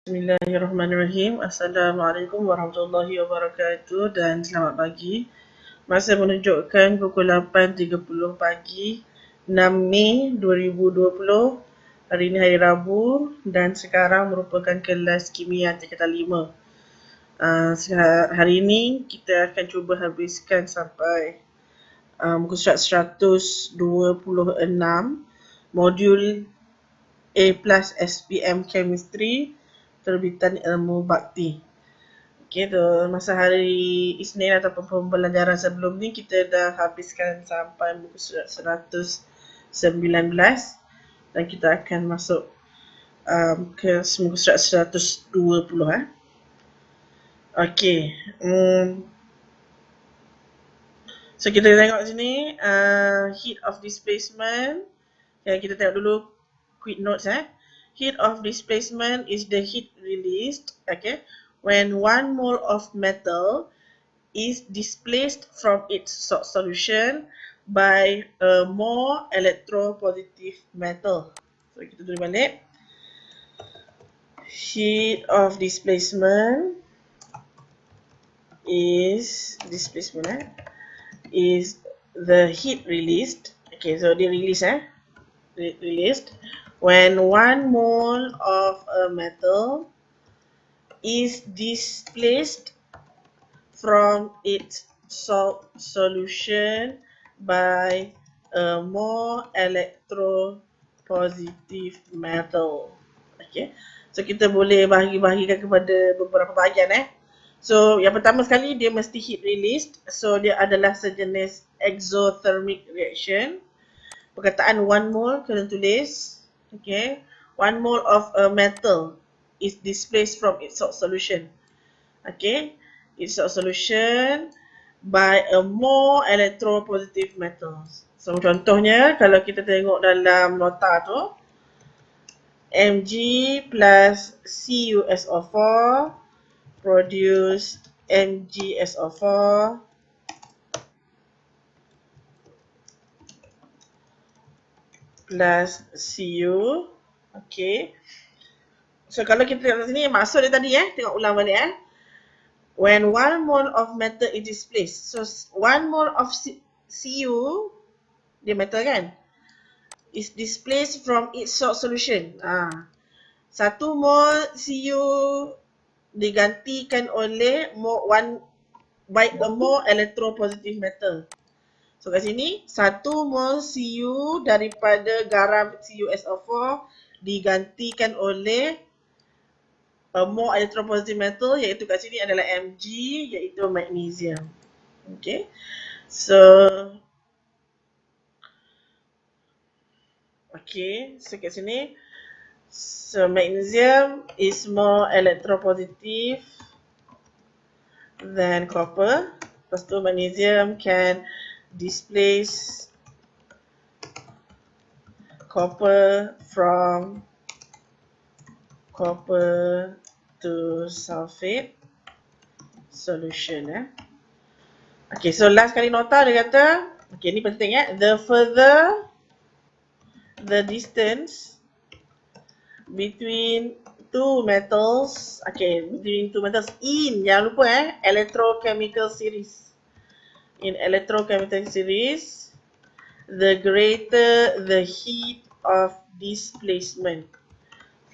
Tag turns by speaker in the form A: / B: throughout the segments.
A: Bismillahirrahmanirrahim. Assalamualaikum warahmatullahi wabarakatuh dan selamat pagi. Masa menunjukkan pukul 8.30 pagi 6 Mei 2020. Hari ini hari Rabu dan sekarang merupakan kelas kimia tingkatan 5. Hari ini kita akan cuba habiskan sampai muka surat 126 modul A+ SPM Chemistry terbitan ilmu bakti. Okey, masa hari Isnin ataupun pembelajaran sebelum ni kita dah habiskan sampai muka surat 119 dan kita akan masuk ke muka surat 120 . Okey. So kita tengok sini heat of displacement. Kita tengok dulu quick notes . Heat of displacement is the heat released, when 1 mole of metal is displaced from its solution by a more electropositive metal. So kita tulis balik. Heat of displacement is the heat released. So dia released when 1 mole of a metal is displaced from its solution by a more electropositive metal. So kita boleh bahagi-bahagikan kepada beberapa bahagian . So yang pertama sekali dia mesti heat released. So dia adalah sejenis exothermic reaction. Perkataan 1 mole kena tulis. 1 mole of a metal is displaced from its solution. Its solution by a more electropositive metal. So contohnya kalau kita tengok dalam nota tu, Mg plus CuSO4 produce MgSO4 plus Cu. So kalau kita tengok sini maksud dia tadi tengok ulang balik when 1 mole of metal is displaced. So 1 mole of Cu, dia metal kan, is displaced from its solution. 1 mole Cu digantikan oleh by a more electropositive metal. So kat sini 1 mole Cu daripada garam CuSO4 digantikan oleh a more electropositive metal, iaitu kat sini adalah Mg, iaitu magnesium. So kat sini, so magnesium is more electropositive than copper. Lepas tu magnesium can displace copper from copper to sulfate solution. So last kali nota dia kata, ni penting the further the distance between two metals, in, jangan lupa electrochemical series. In electrochemical series, the greater the heat of displacement.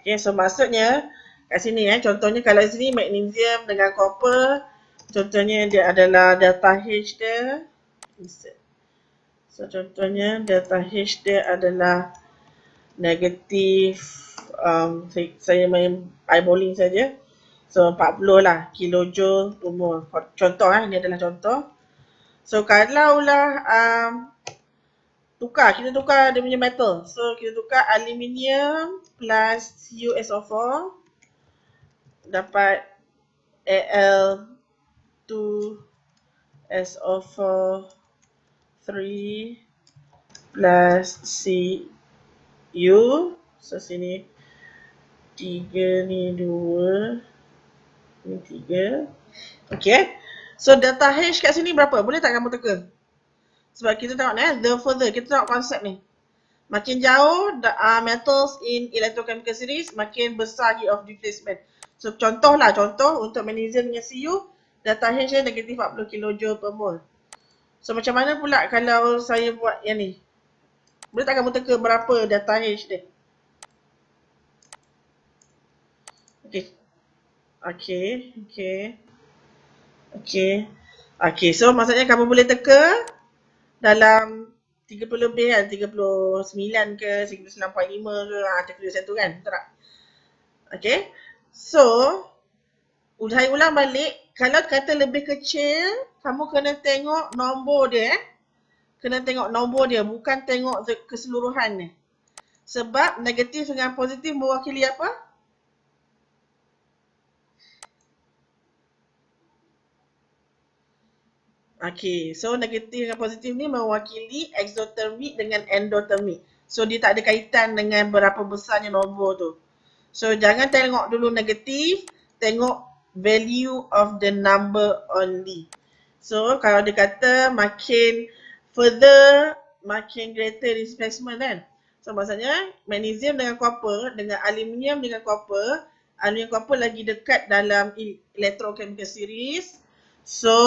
A: So maksudnya kat sini contohnya kalau sini magnesium dengan copper, contohnya dia adalah delta H dia. So contohnya delta H dia adalah negatif, saya main eyeballing saja. So 40 lah kilojoule per mole. Contoh ini adalah contoh. So kalaulah kita tukar dia punya metal. So kita tukar aluminium plus CuSO4 dapat Al2SO4 3 plus Cu. So sini 3 ni 2 ni 3. So delta H kat sini berapa? Boleh tak kamu teka? Sebab kita tengok the further, kita tengok konsep ni. Makin jauh metals in electrochemical series, makin besar heat of displacement. So contoh untuk magnesium dengan Cu, data H dia negatif 40 kJ per mol. So macam mana pula kalau saya buat yang ni? Boleh tak kamu teka berapa data H dia? Okay. Okay, so maksudnya kamu boleh teka dalam 30 lebih kan, 39 ke, 99.5 ke, teka macam tu kan, betul tak? Okay, so saya ulang balik, kalau kata lebih kecil, kamu kena tengok nombor dia. Kena tengok nombor dia, bukan tengok keseluruhan ni. Sebab negatif dengan positif mewakili apa? Okay, so negatif dengan positif ni mewakili exothermic dengan endothermic. So dia tak ada kaitan dengan berapa besarnya nombor tu. So jangan tengok dulu negatif, tengok value of the number only. So kalau dia kata makin further, makin greater displacement kan. So maksudnya magnesium dengan copper, dengan aluminium dengan copper, aluminium copper lagi dekat dalam electrochemical series. So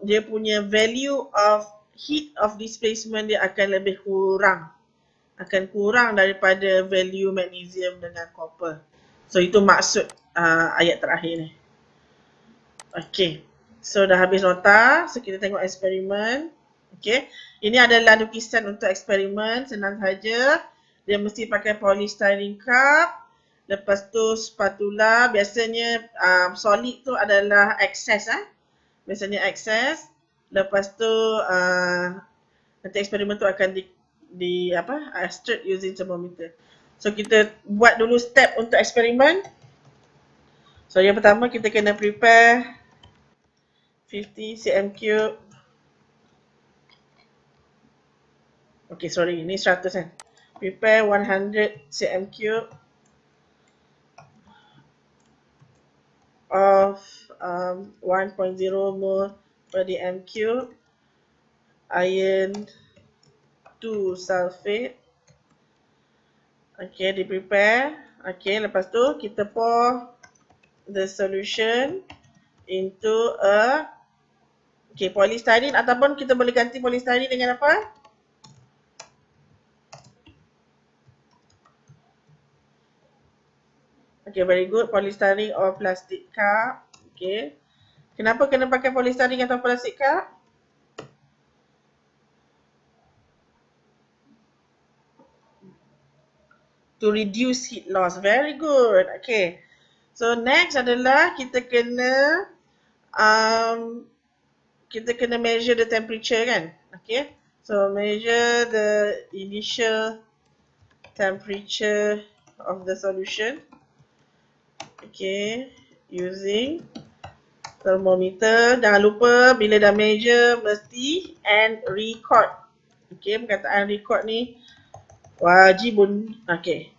A: dia punya value of heat of displacement dia akan lebih kurang. Akan kurang daripada value magnesium dengan copper. So itu maksud ayat terakhir ni. Okay. So dah habis nota. So kita tengok eksperimen. Okay. Ini adalah lukisan untuk eksperimen. Senang saja. Dia mesti pakai polystyrene cup. Lepas tu spatula. Biasanya solid tu adalah excess. Biasanya excess. Lepas tu nanti eksperimen tu akan extract using thermometer. So kita buat dulu step untuk eksperimen. So yang pertama kita kena prepare 50 cm cube. Okay, sorry, ni 100 kan. Prepare 100 cm cube of 1.0 mol per dm cube iron 2 sulfate. Okay, di prepare. Okay, lepas tu kita pour the solution into a polystyrene, ataupun kita boleh ganti polystyrene dengan apa? Okay, very good. Polystyrene or plastic cup. Okay. Kenapa kena pakai polystyrene atau plastic cup? To reduce heat loss. Very good. Okay. So next adalah kita kena measure the temperature kan. Okay. So measure the initial temperature of the solution. Okay. Using thermometer. Jangan lupa bila dah measure mesti and record. Okay. Perkataan record ni wajibun. Okay.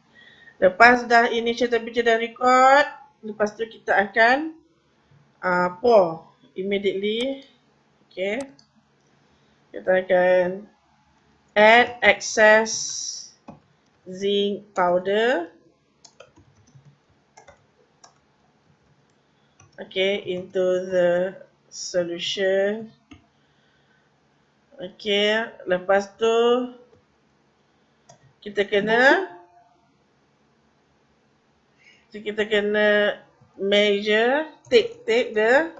A: Lepas dah initial temperature dah record, lepas tu kita akan pour immediately. Okay. Kita akan add excess zinc powder. Okay, into the solution. Okay, lepas tu kita kena measure, take the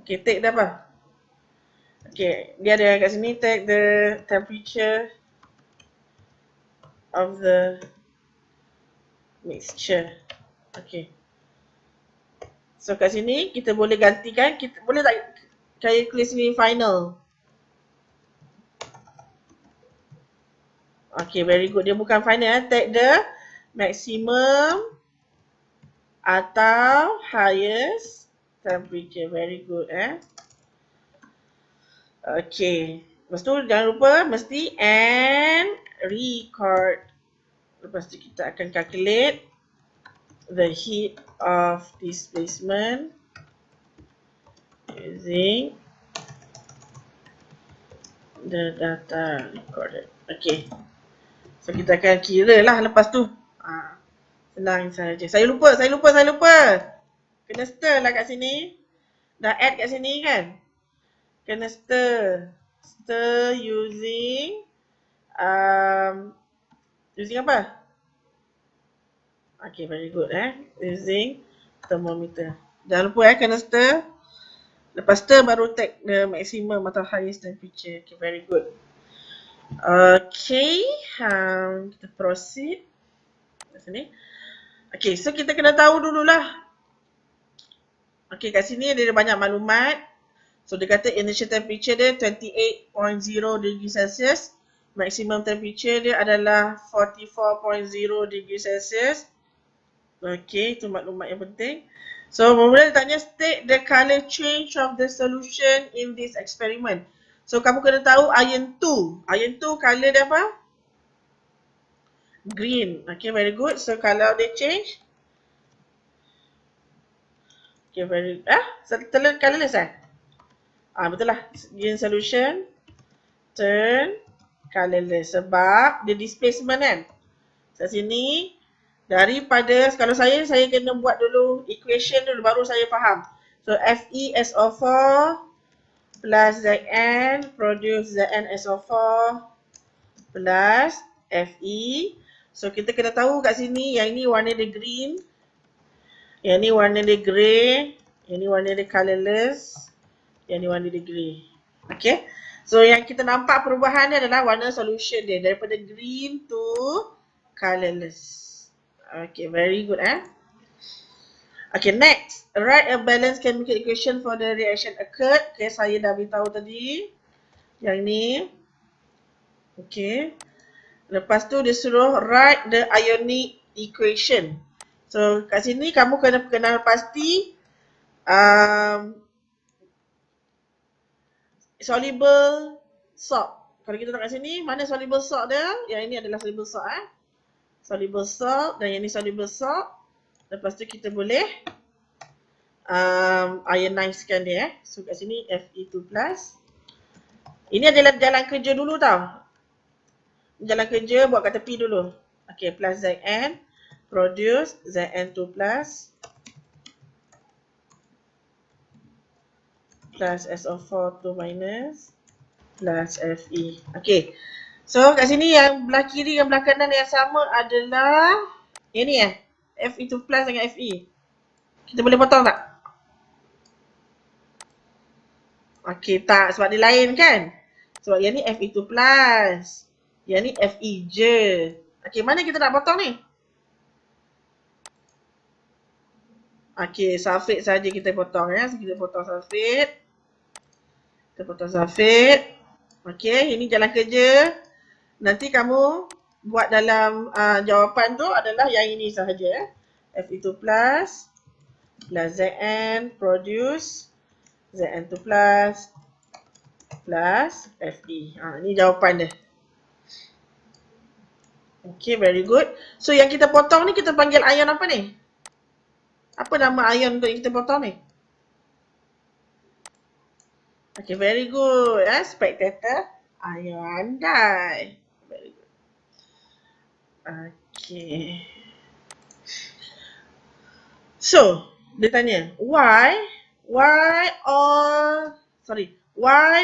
A: take the apa? Okay, dia ada kat sini, take the temperature of the mixture. Okay. So kat sini kita boleh gantikan, kita boleh tak saya tulis ni final. Okay, very good. Dia bukan final. Take the maximum atau highest temperature. Very good. Okay. Lepas tu jangan lupa mesti and record. Lepas tu kita akan calculate the heat of displacement using the data recorded. Okay. So kita akan kira lah lepas tu. Senang saja. Saya lupa. Kena stir lah kat sini. Dah add kat sini kan. Kena stir. Stir using using apa? Okay, very good using thermometer. Jangan lupa kena stir. Lepas stir baru take the maximum atau highest temperature. Okay, very good. Okay, kita proceed. Kat sini. Okay, so kita kena tahu dululah. Okay, kat sini dia ada banyak maklumat. So dia kata initial temperature dia 28.0 degree Celsius. Maximum temperature dia adalah 44.0 degree Celsius. Okay, itu maklumat yang penting. So kemudian dia tanya state the color change of the solution in this experiment. So kamu kena tahu iron 2. Iron 2 color dia apa? Green. Okay, very good. So kalau dia change. Okay, very good. Colorless betul lah. Green solution turn colorless sebab dia displacement kan. Kat sini daripada kalau saya kena buat dulu equation dulu baru saya faham. So FeSO4 plus Zn produce ZnSO4 plus Fe. So kita kena tahu kat sini yang ini warna dia green, yang ni warna dia grey, yang ni warna dia colorless, yang ni warna dia grey. Okay. So yang kita nampak perubahan dia adalah warna solution dia daripada green to colorless. Okay, very good Okay, next. Write a balanced chemical equation for the reaction occurred. Okay, saya dah beritahu tadi. Yang ni. Okay. Lepas tu dia suruh write the ionic equation. So kat sini kamu kena kenal pasti soluble salt. Kalau kita tengok kat sini, mana soluble salt dia? Yang ini adalah soluble salt Soluble salt dan yang ini soluble salt. Lepas tu kita boleh ionizekan dia So kat sini Fe2+. Ini adalah jalan kerja dulu tau. Jalan kerja buat kat tepi dulu. Okay, plus Zn produce Zn2+ plus SO4 2- plus Fe. Okay. So kat sini yang belah kiri dan belah kanan yang sama adalah yang ni Fe2+ dengan Fe. Kita boleh potong tak? Okay, tak. Sebab dia lain kan? Sebab yang ni Fe2+. Yang ni Fe je. Okay, mana kita nak potong ni? Okay, sulfate saja kita potong So, kita potong sulfate. Kita potong sulfate. Okay, ini jalan kerja. Nanti kamu buat dalam jawapan tu adalah yang ini sahaja Fe2+ plus Zn produce Zn2+ plus Fe. Ini jawapan dia. Okay, very good. So yang kita potong ni kita panggil ion apa ni? Apa nama ion untuk yang kita potong ni? Okay, very good. Spectator ion dye. Very good. Okay. So, dia tanya, why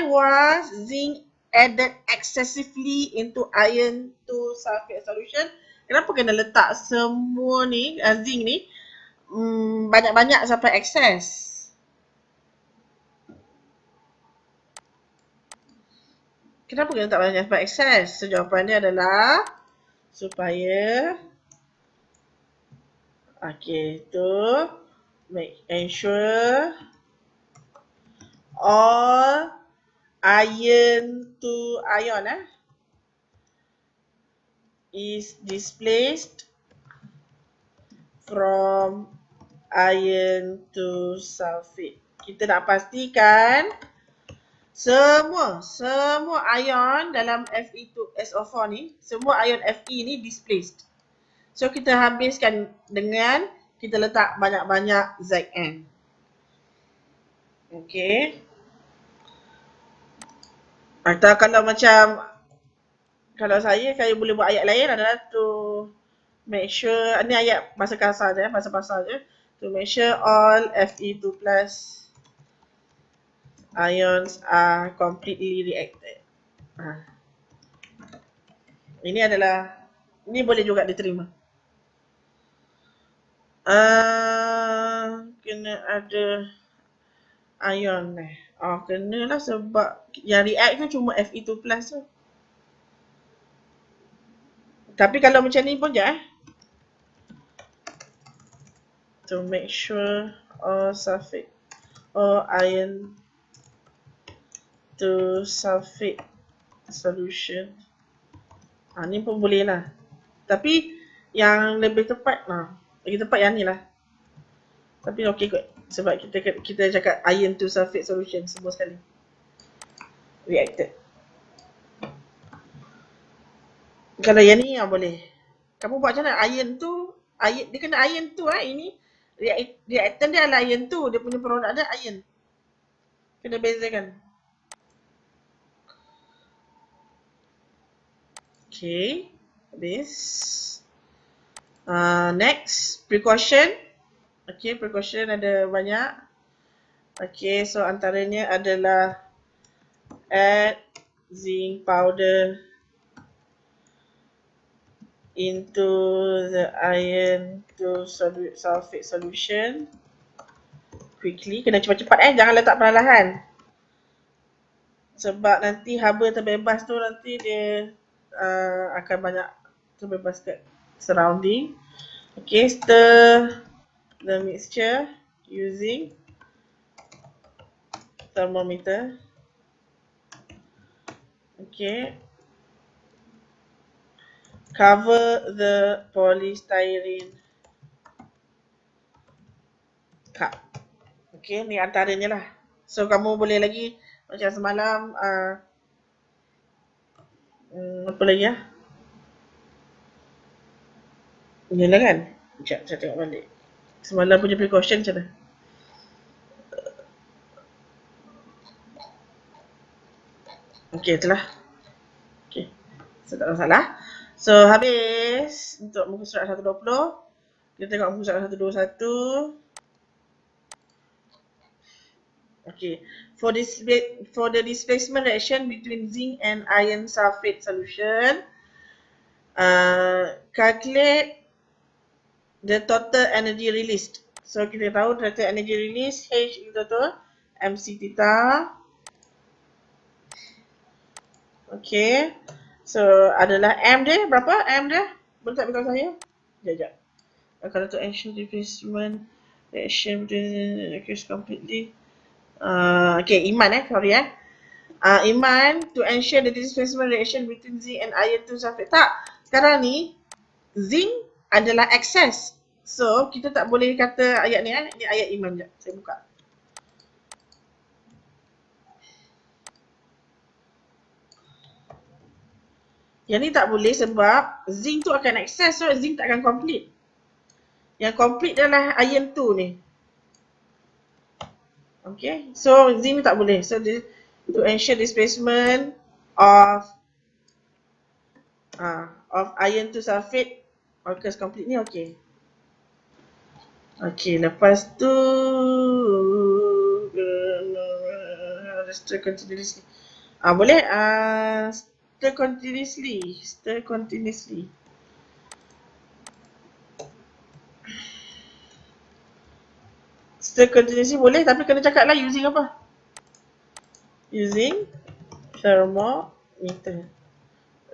A: was zinc added excessively into iron 2 sulfate solution? Kenapa kena letak semua ni, zinc ni, banyak-banyak sampai excess? Kenapa kena letak banyak sampai excess? So, jawapannya adalah supaya to ensure all iron to ion is displaced from iron to sulfate. Kita nak pastikan semua ion dalam Fe2SO4 ni, semua ion Fe ni displaced. So kita habiskan dengan kita letak banyak-banyak Zn. Okay. Atau kalau macam kalau saya boleh buat ayat lain adalah to make sure, ni ayat bahasa kasar je, bahasa pasar je. To make sure all Fe2 plus ions are completely reacted. Ini adalah, ini boleh juga diterima. Kena ada ion kena lah sebab yang react tu cuma Fe2 plus tu. Tapi kalau macam ni pun je to make sure all sulfate or iron to sulfate solution. Ni pun boleh lah. Tapi yang lebih tepat lagi tepat yang ni lah. Tapi okey kot. Sebab kita cakap iron to sulfate solution semua sekali. Reacted. Kalau yang ni boleh. Kamu buat macam mana? Iron tu, dia kena iron tu ini reactant dia adalah iron tu, dia punya produk dia iron. Kena bezakan. Okay, habis. Next, precaution. Okay, precaution ada banyak. Okay, so antaranya adalah add zinc powder into the iron to sulfate solution quickly. Kena cepat-cepat jangan letak perlahan. Sebab nanti haba terbebas tu nanti dia akan banyak terbebas kat surrounding. Okay, stir the mixture using thermometer. Okay, cover the polystyrene cup. Okay, ni antaranya lah. So kamu boleh lagi macam semalam apa lagi Yalah kan. Sekejap saya tengok balik. Semalam punya precaution macam mana? Okay, itulah. Okay, so tak ada masalah. So habis untuk muka surat 120. Kita tengok muka surat 121. Okay, for the displacement reaction between zinc and iron sulfate solution, calculate the total energy released. So kita tahu total energy released H equal to MC theta. Okay, so adalah M dia berapa? M dia boleh tak beritahu saya? Sekejap. Kalau to ensure displacement reaction between occurs completely. Okay, Iman sorry Iman, to ensure the displacement reaction between zinc and iron to sulfate. Tak, sekarang ni zinc adalah excess. So, kita tak boleh kata ayat ni Ni ayat Iman je. Saya buka. Yang ni tak boleh sebab zinc tu akan excess, so zinc tak akan complete. Yang complete adalah iron 2 ni. Okay, so zinc tak boleh. So to ensure displacement of iron to sulfate occurs complete ni okay. Okay, lepas tu stir continuously. Boleh stir continuously. Stir continuously boleh, tapi kena cakap lah using apa? Using thermometer.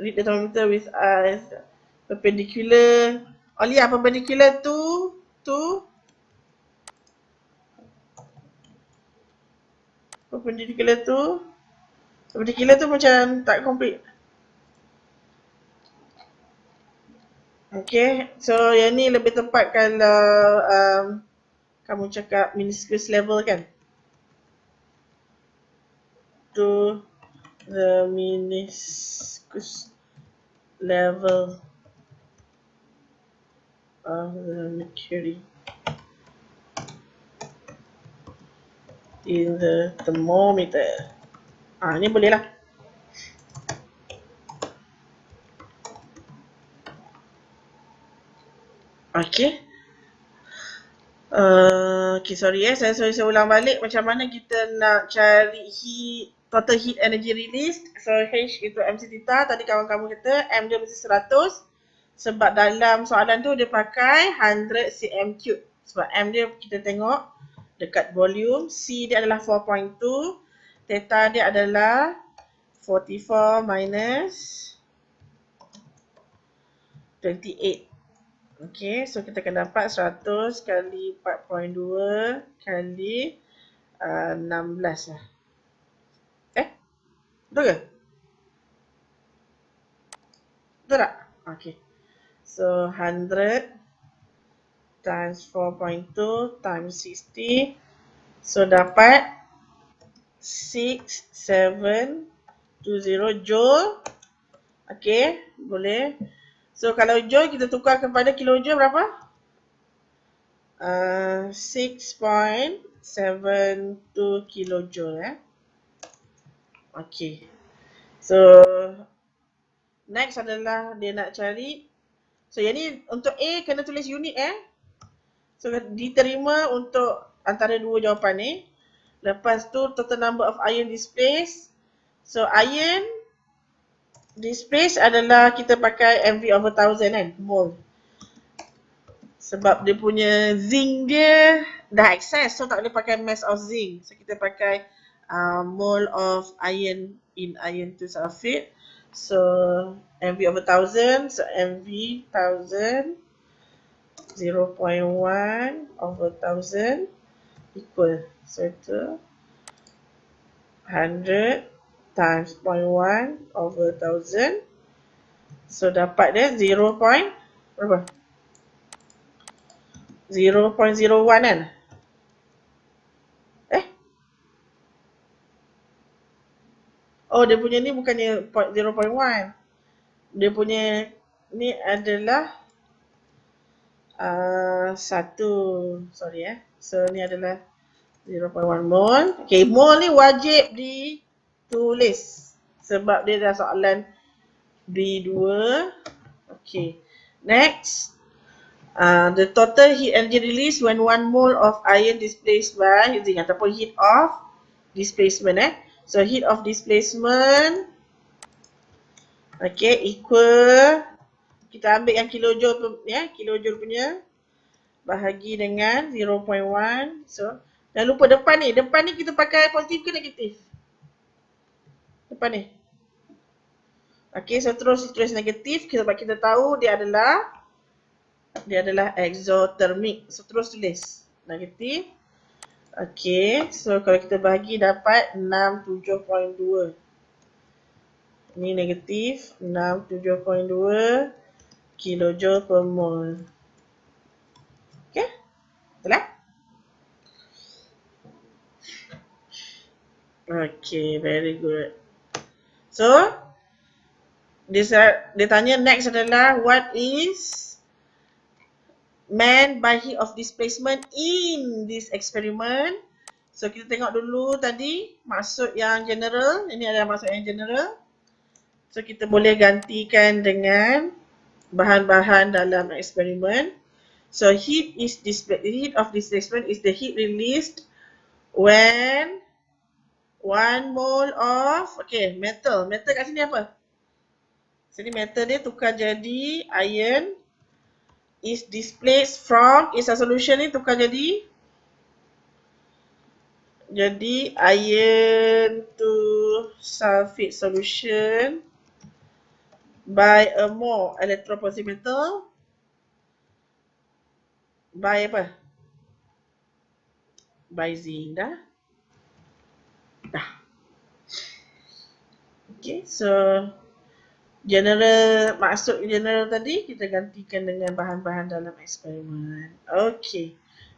A: Read the thermometer with eyes perpendicular. Perpendicular to perpendicular tu macam tak complete. Okay, so yang ni lebih tepat kalau kamu cakap meniscus level kan? To the meniscus level of the mercury in the thermometer. Ni boleh lah. Okay. Okay, sorry saya ulang balik macam mana kita nak cari total heat energy released. So H itu MC theta, tadi kawan-kawan kata M dia mesti 100 sebab dalam soalan tu dia pakai 100 cm3. Sebab M dia kita tengok dekat volume, C dia adalah 4.2, theta dia adalah 44 minus 28. Okay, so kita akan dapat 100 kali 4.2 kali 16 lah. Betul ke? Betul tak? Okay. So, 100 times 4.2 times 60. So, dapat 6720 joule. Okay, boleh. So, kalau joule kita tukar kepada kilojoule berapa? 6.72 kilojoule. Okay. So, next adalah dia nak cari. So, yang ni untuk A kena tulis unit So, diterima untuk antara dua jawapan ni. Lepas tu, total number of ion displaced. So, ion displaced adalah kita pakai MV over 1000 kan, mole. Sebab dia punya zinc dia dah excess, so tak boleh pakai mass of zinc. So, kita pakai mole of iron in iron 2 sulfate. So, MV over 1000, so MV 1000, 0.1 over 1000 equal. So, itu 100 times 0.1 over 1000. So, dapat dia 0. Berapa? 0.01 kan? Oh, dia punya ni bukannya 0.1. Dia punya ni adalah 1. Sorry So, ni adalah 0.1 mol. Okay, mol ni wajib ditulis. Sebab dia dah soalan B2. Okay. Next. The total heat energy released when 1 mole of iron displaced by zinc ataupun heat of displacement So heat of displacement equal, kita ambil yang kilojoule kilojoule punya bahagi dengan 0.1. So jangan lupa depan ni kita pakai positif ke negatif? Depan ni. So terus tulis negatif sebab kita tahu dia adalah exothermic. So, terus tulis negatif. So kalau kita bahagi dapat 67.2. Ini negatif, 67.2 kilojoule per mole. Betul lah? Very good. So, dia tanya next adalah what is meant by heat of displacement in this experiment. So, kita tengok dulu tadi maksud yang general. Ini adalah maksud yang general. So, kita boleh gantikan dengan bahan-bahan dalam eksperimen. So, heat of displacement is the heat released when 1 mole of metal. Metal kat sini apa? Sini metal dia tukar jadi iron is displaced from a solution ni tukar jadi iron to sulfate solution by a more electropositive metal by apa? By zinc dah. So maksud general tadi kita gantikan dengan bahan-bahan dalam eksperimen.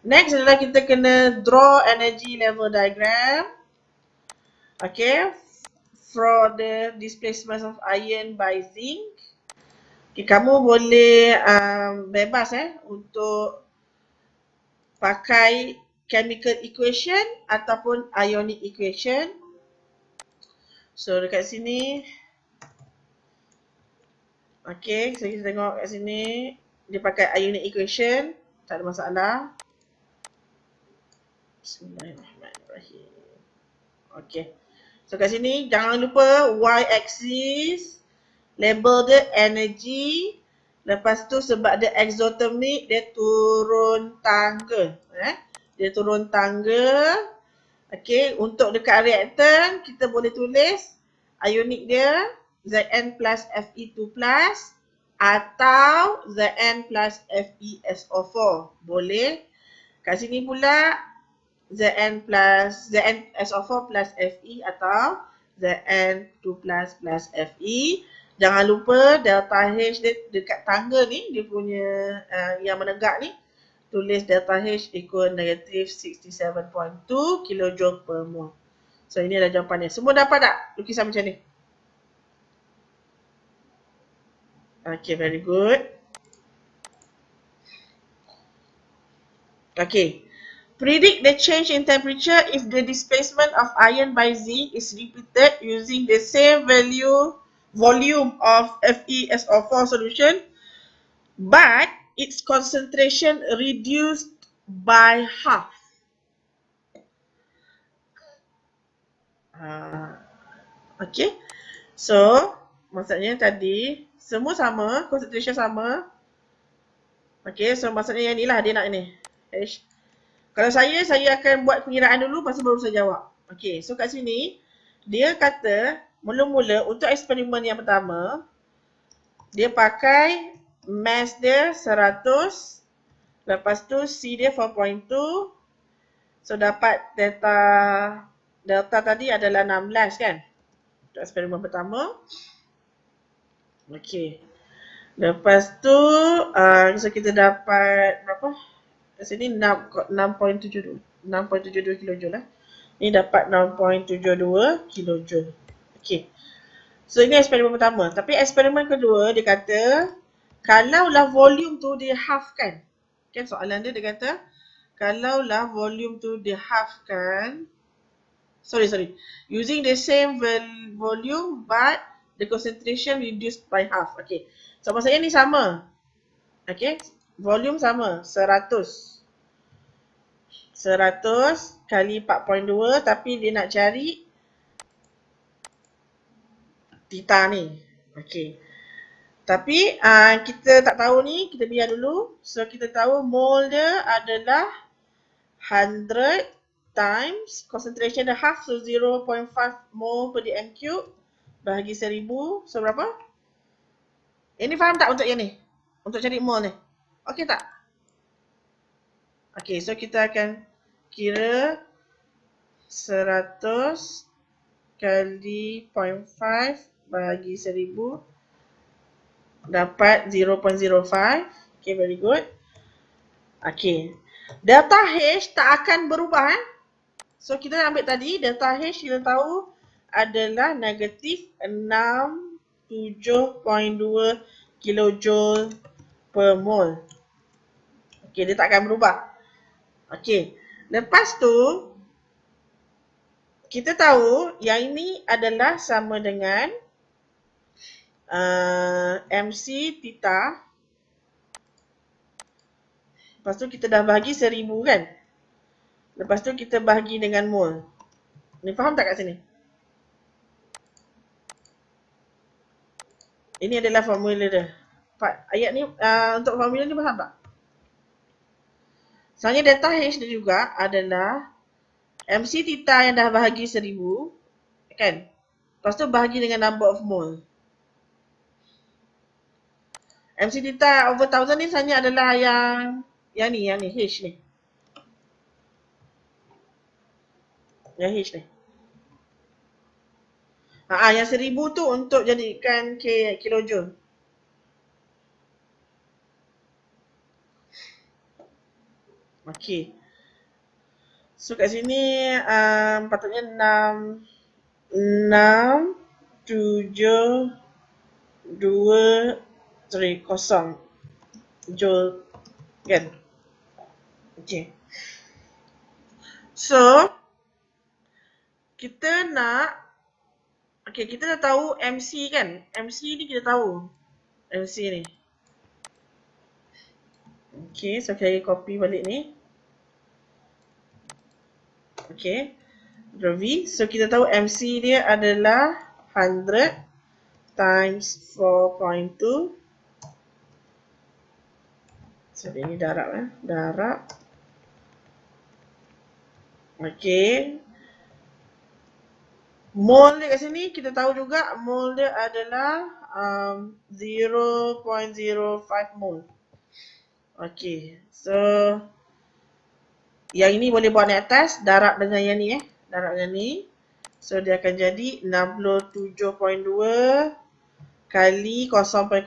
A: Next adalah kita kena draw energy level diagram. For the displacement of iron by zinc. Kamu boleh bebas untuk pakai chemical equation ataupun ionic equation. So dekat sini so kita tengok kat sini dia pakai ionic equation, tak ada masalah. Bismillahirrahmanirrahim. Okay. So kat sini jangan lupa y-axis, label dia energy. Lepas tu sebab dia exothermic, dia turun tangga. Dia turun tangga. Okay, untuk dekat reaktan, kita boleh tulis ionic dia Zn plus Fe2 plus atau Zn plus FeSO4. Boleh. Kat sini pula ZnSO4 plus Fe atau Zn2 plus Fe. Jangan lupa delta H dia dekat tangga ni, dia punya yang menegak ni, tulis delta H equal negative 67.2 kJ per mol. So ini adalah jawapannya. Semua dapat tak lukisan macam ni? Okay, very good. Okay. Predict the change in temperature if the displacement of ion by Z is repeated using the same volume of FeSO4 solution, but its concentration reduced by half. Okay. So, maksudnya tadi semua sama, concentration sama. Okay, so maksudnya yang ni lah dia nak ni. H. Kalau saya akan buat pengiraan dulu, lepas tu baru saya jawab. Okay, so kat sini, dia kata, mula-mula untuk eksperimen yang pertama, dia pakai mass dia 100, lepas tu C dia 4.2, so dapat delta tadi adalah 16 kan? Untuk eksperimen pertama. Okay. Lepas tu, so kita dapat berapa? Kat sini 6.72 kJ lah. Ni dapat 6.72 kJ. Okay. So ini eksperimen pertama. Tapi eksperimen kedua dia kata, kalaulah volume tu dia halfkan. Kan soalan dia kata, kalaulah volume tu dia halfkan. Sorry. Using the same volume but the concentration reduced by half. Okay. So maksudnya ni sama. Okay. Volume sama. 100 kali 4.2, tapi dia nak cari theta ni. Okay. Tapi kita tak tahu ni, kita biar dulu. So kita tahu mol dia adalah 100 times concentration dia half, so 0.5 mol per dm cube bahagi 1000. So berapa? Ini faham tak untuk yang ni? Untuk cari mol ni. Okay tak? Okay, so kita akan kira 100 kali 0.5 bahagi 1000 dapat 0.05. Okay, very good. Okay. Delta H tak akan berubah. So kita ambil tadi, delta H kita tahu adalah negatif 67.2 kJ per mol. Okay, dia tak akan berubah. Okay. Lepas tu, kita tahu yang ini adalah sama dengan MC theta. Lepas tu kita dah bahagi 1000 kan. Lepas tu kita bahagi dengan mol. Ni faham tak kat sini? Ini adalah formula dia. Ayat ni untuk formula ni faham tak? Soalnya delta H dia juga adalah MC theta yang dah bahagi 1000 kan. Lepas tu bahagi dengan number of mole. MC theta over 1000 ni sebenarnya adalah yang ni H ni. Yang H ni. Yang 1000 tu untuk jadikan kilojoule. Okey. So kat sini patutnya 67230 joule kan. Okey. So kita dah tahu MC kan. MC ni kita tahu. MC ni. Okay, so saya copy balik ni. Okay, Groovy. So kita tahu MC dia adalah 100 times 4.2. So ini darab darab. Okay. Mol dia kat sini kita tahu juga mol dia adalah 0.05 mol. Okay, so yang ini boleh buat naik atas, darab dengan yang ni darab dengan ni. So dia akan jadi 67.2 kali 0.05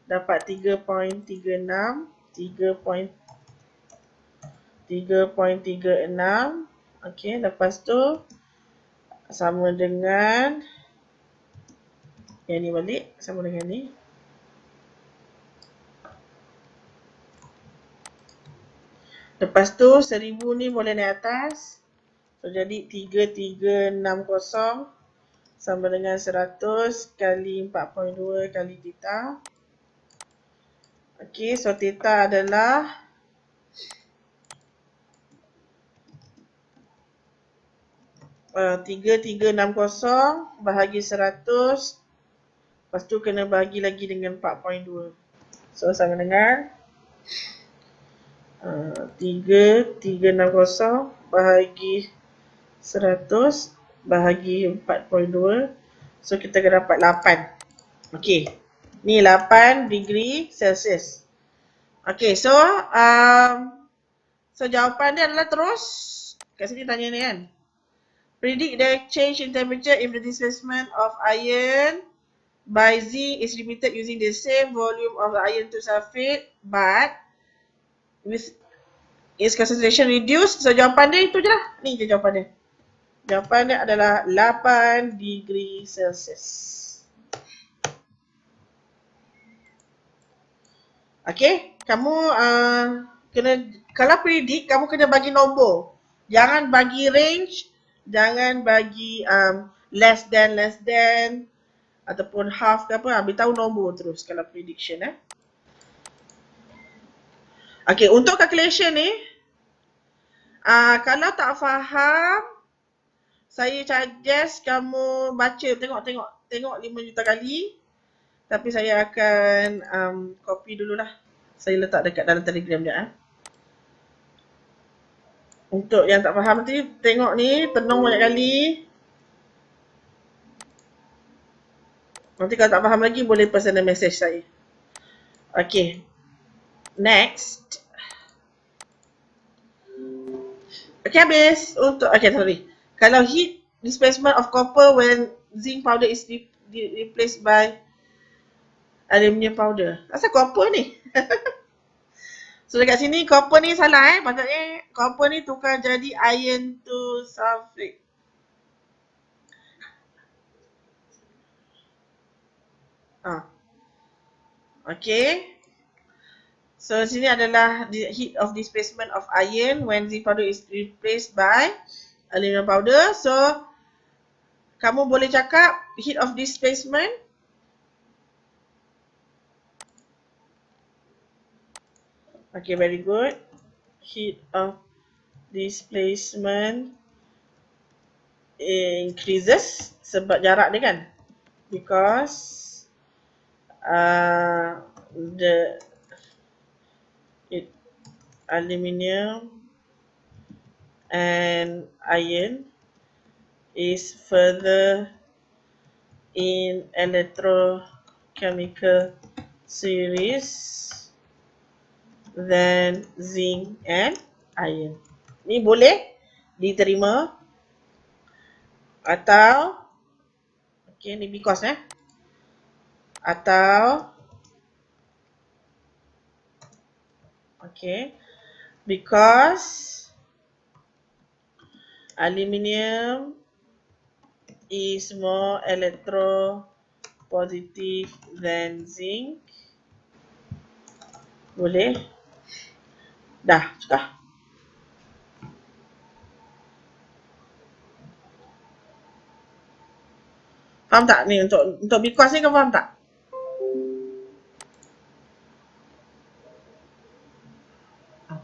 A: dapat 3.36. 3.36. Okay, lepas tu sama dengan yang ni balik, sama dengan ni. Lepas tu 1000 ni boleh naik atas. So jadi 3360 sama dengan 100 kali 4.2 kali theta. Okay, so theta adalah 3360 bahagi 100. Lepas tu kena bahagi lagi dengan 4.2. So sama dengan 3360 bahagi 100 bahagi 4.2. So kita akan dapat 8. Okay, ni 8 degree Celsius. Okay, so jawapan dia adalah terus kat sini tanya ni kan. Predict the change in temperature if the displacement of iron by zinc is repeated using the same volume of the iron to sulfate but with its concentration reduced. So jawapan dia itu je lah. Ni je jawapan dia. Jawapan dia adalah 8 degree Celsius. Okay, kamu kena, kalau predict kamu kena bagi nombor. Jangan bagi range, jangan bagi less than ataupun half ke apa, beritahu nombor terus kalau prediction Okay, untuk calculation ni kalau tak faham, saya suggest kamu baca, tengok 5 juta kali. Tapi saya akan copy dululah. Saya letak dekat dalam Telegram dia. Untuk yang tak faham nanti tengok ni, tenung banyak kali. Nanti kalau tak faham lagi boleh personal message saya. Okay, next. Okay, habis. Sorry. Kalau heat displacement of copper when zinc powder is replaced by aluminium powder. Asal copper ni? So dekat sini copper ni salah patutnya copper ni tukar jadi iron to sulfate. Okay. So sini adalah the heat of displacement of iron when zinc powder is replaced by aluminium powder. So kamu boleh cakap heat of displacement okay, very good. Heat of displacement increases sebab jarak dia kan. Because the aluminium and iron is further in electrochemical series than zinc and iron. Ni boleh diterima atau okay, ni because atau okay, because aluminium is more electropositive than zinc. Boleh? Dah, sudah. Faham tak ni untuk because ni kau faham tak?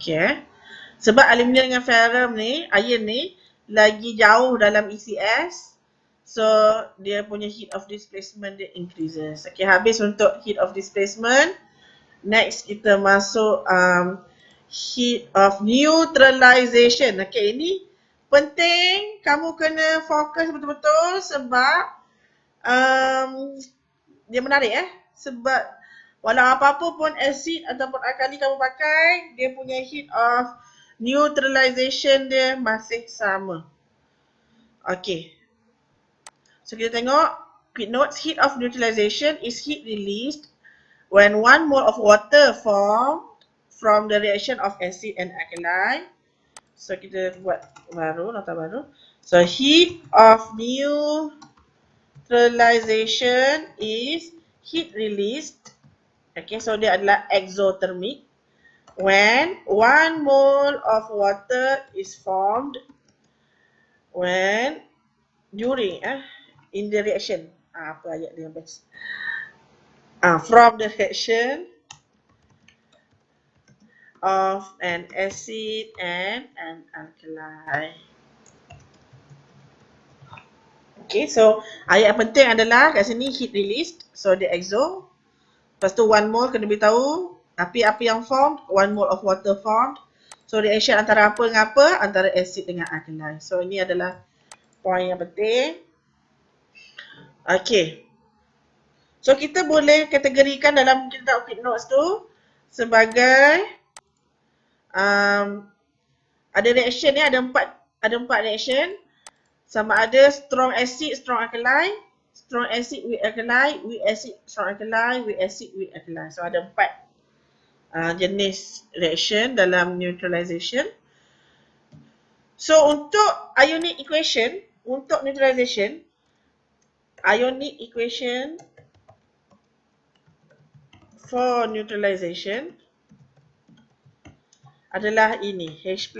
A: Okay. Sebab aluminium dengan ferrum ni, iron ni, lagi jauh dalam ECS. So, dia punya heat of displacement dia increases. Okay, habis untuk heat of displacement. Next, kita masuk heat of neutralization. Okay, ini penting. Kamu kena fokus betul-betul sebab dia menarik sebab walau apa-apa pun asid ataupun alkali kamu pakai, dia punya heat of neutralization dia masih sama. Okay. So kita tengok quick notes. Heat of neutralization is heat released when 1 mole of water formed from the reaction of acid and alkali. So kita buat baru, nota baru. So heat of neutralization is heat released. Okay, so dia adalah exothermic. When 1 mole of water is formed during in the reaction. Apa ayat dia best? From the reaction of an acid and an alkali. Okay, so ayat yang penting adalah kat sini heat released. So dia exo. Lepas tu 1 mole kena beritahu api yang formed, 1 mole of water formed. So reaction antara apa dengan apa? Antara acid dengan alkali. So ini adalah poin yang penting. Okay. So kita boleh kategorikan dalam kita quick notes tu sebagai ada reaction ni, ada empat reaction. Sama ada strong acid, strong alkali, strong acid with alkali, weak acid, strong alkali, weak acid with alkali. So ada 4 jenis reaction dalam neutralization. So untuk ionic equation, untuk neutralization, ionic equation for neutralization adalah ini, H+.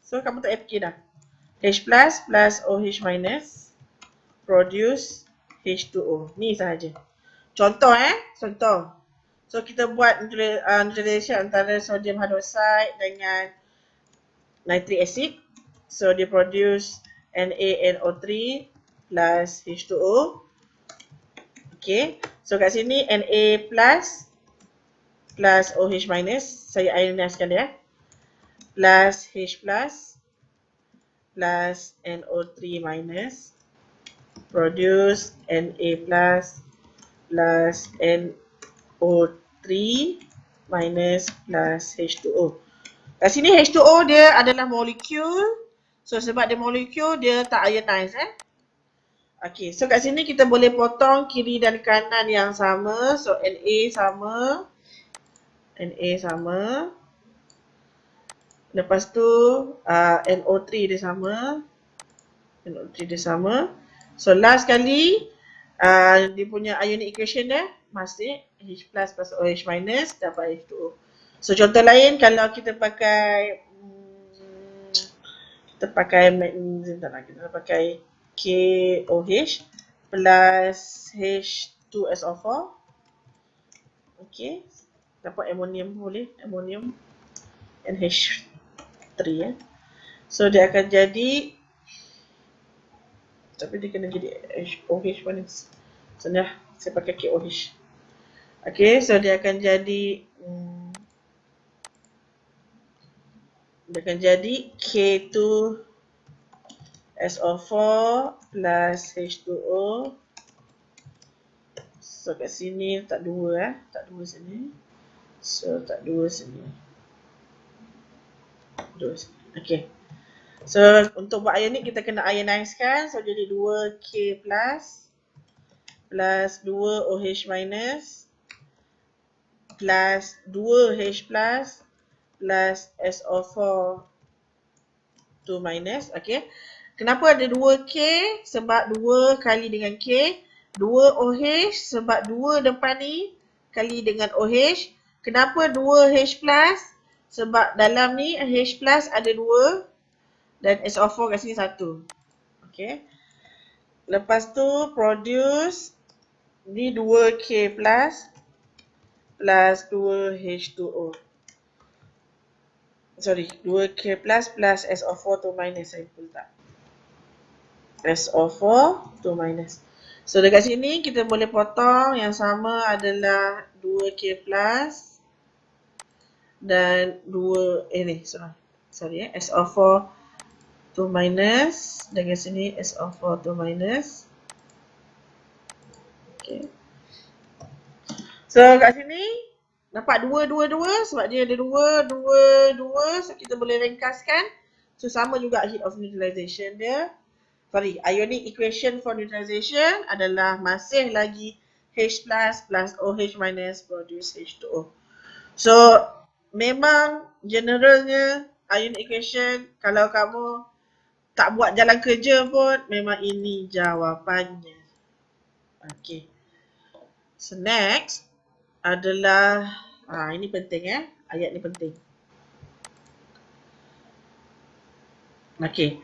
A: So kamu tak payah fikir dah. H+ plus OH minus produce H2O. Ni sahaja. Contoh contoh. So kita buat neutralization antara sodium hydroxide dengan nitric acid. So dia produce NaNO3 plus H2O. Okay. So kat sini Na plus OH minus. Saya ionize sekali plus H plus NO3 minus produce Na plus NO3 minus plus H2O. Kat sini H2O dia adalah molekul. So sebab dia molekul, dia tak ionize Okay, so kat sini kita boleh potong kiri dan kanan yang sama. So Na sama. Lepas tu NO3 dia sama. So last kali dia punya ionic equation dia masih H plus OH minus dapat H2O. So contoh lain kalau kita pakai magnesium, kita pakai KOH plus H2SO4. Okay, dapat amonium boleh, amonium NH3 So dia akan jadi, tapi dia kena jadi OH minus. So saya pakai KOH. Okay, so dia akan jadi K2SO4 plus H2O. So kat sini tak dua sini. So tak dua sini. Okay. So untuk buat ionic kita kena ionize kan. So jadi 2K plus 2OH minus plus 2H plus SO4 2 minus. Okay. Kenapa ada 2K? Sebab 2 kali dengan K. 2OH sebab 2 depan ni kali dengan OH. Kenapa 2H plus? Sebab dalam ni H plus ada 2 dan SO4 kat sini 1. Okay. Lepas tu produce ni 2K plus 2H2O. sorry, 2K plus SO4 to minus, saya letak SO4 to minus. So dekat sini kita boleh potong, yang sama adalah 2K plus dan 2 ni sorry SO4 to minus, dengan sini SO4 to minus. Okay. So kat sini nampak 2 sebab dia ada 2. So kita boleh ringkaskan. So sama juga heat of neutralization dia. Sorry, ionic equation for neutralization adalah masih lagi H plus OH minus produce H2O. So memang generalnya ionic equation, kalau kamu tak buat jalan kerja pun, memang ini jawapannya. Okay. So next adalah ini penting ayat ni penting. Okay.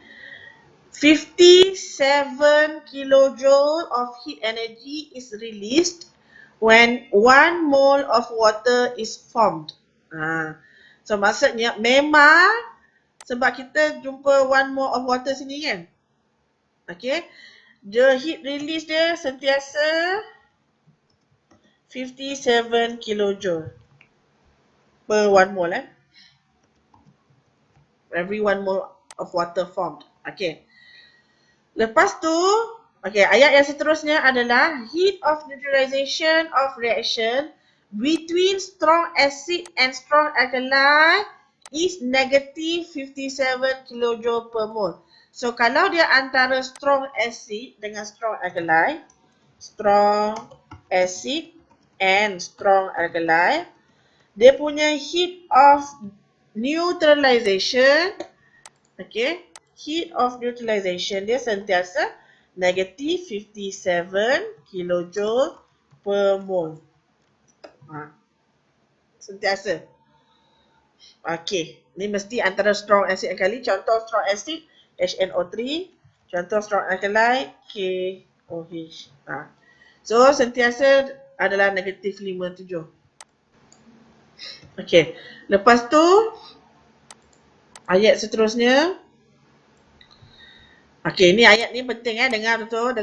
A: 57 kilojoule of heat energy is released when 1 mole of water is formed. So maksudnya memang sebab kita jumpa 1 mole of water sini kan. Okay. The heat release dia sentiasa 57 kilojoule per 1 mole every 1 mole of water formed. Okay. Lepas tu, ayat yang seterusnya adalah heat of neutralization of reaction between strong acid and strong alkali is negative 57 kilojoule per mole. So kalau dia antara strong acid dengan strong alkali, dia punya heat of neutralization, heat of neutralization dia sentiasa negative 57 kilojoule per mole. Sentiasa. Ni mesti antara strong acid alkali. Contoh strong acid HNO3, contoh strong alkali KOH. So sentiasa adalah negative 57. Lepas tu ayat seterusnya. Ni ayat ni penting dengar betul.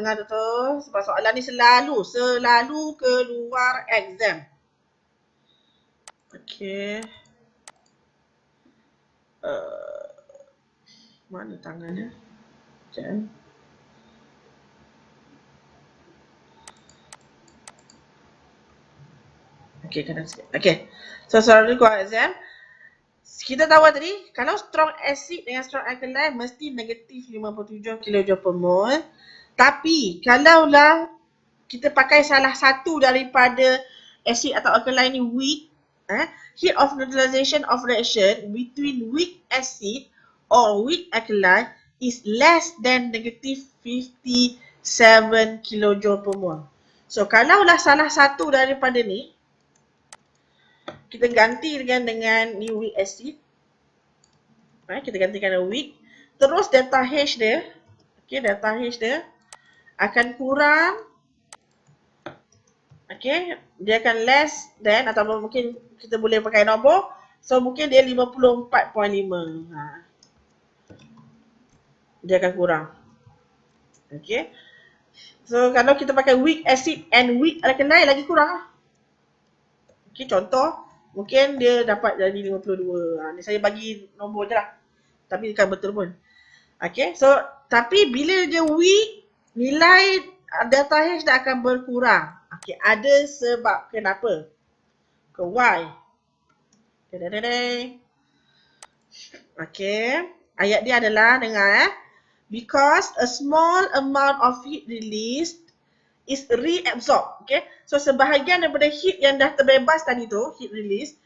A: Sebab soalan ni selalu keluar exam. Mana tangannya? Sekejap. Kadang sikit. So selalu keluar exam. Kita tahu tadi, kalau strong acid dengan strong alkali mesti negatif 57 kJ per mole. Tapi, kalaulah kita pakai salah satu daripada acid atau alkali ni weak, heat of neutralization of reaction between weak acid or weak alkali is less than negative 57 kJ per mole. So, kalaulah salah satu daripada ni, kita ganti dengan ni weak acid. Kita gantikan dengan weak. Terus delta H dia. Delta H dia akan kurang. Dia akan less than, atau mungkin kita boleh pakai nombor. So mungkin dia 54.5. Dia akan kurang. So kalau kita pakai weak acid and weak alkali lagi kurang. Contoh. Mungkin dia dapat jadi 52. Ni saya bagi nombor je lah. Tapi bukan betul pun. So tapi bila dia weak, nilai delta H dah akan berkurang. Ada sebab kenapa? Why? Ayat dia adalah, dengar because a small amount of heat released is reabsorbed. So sebahagian daripada heat yang dah terbebas tadi tu, heat release,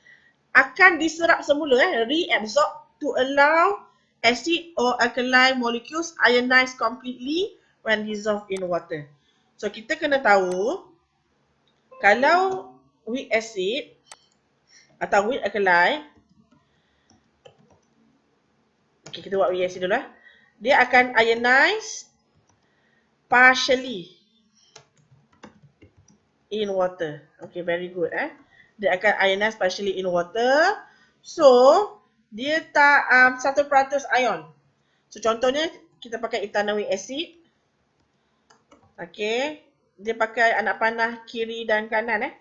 A: akan diserap semula, reabsorb to allow acid or alkali molecules ionize completely when dissolved in water. So kita kena tahu, kalau weak acid atau weak alkali, kita buat weak acid dulu lah. Dia akan ionize partially in water. Very good. Dia akan ionize partially in water. So, dia tak 1% ion. So contohnya kita pakai ethanoic acid. Okay, dia pakai anak panah kiri dan kanan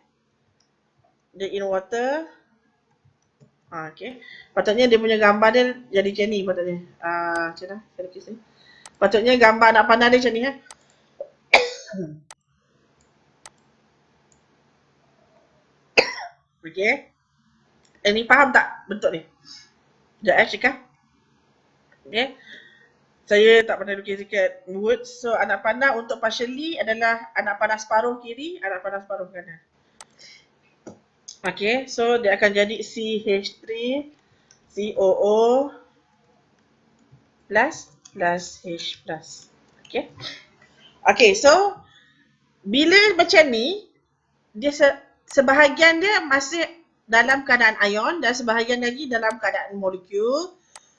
A: Dia in water. Okay. Patutnya dia punya gambar dia jadi macam ni patutnya. Macam mana? Saya lukis ni. Patutnya gambar anak panah dia macam ni Okay. Ini faham tak bentuk ni? Sekejap Cika. Okay. Saya tak pandai lukis dekat wood. So anak panah untuk partially adalah anak panah separuh kiri, anak panah separuh kanan. Okay, so dia akan jadi CH3 COO plus H plus. Okay. Okay, so bila macam ni, dia sebahagian dia masih dalam keadaan ion dan sebahagian lagi dalam keadaan molekul.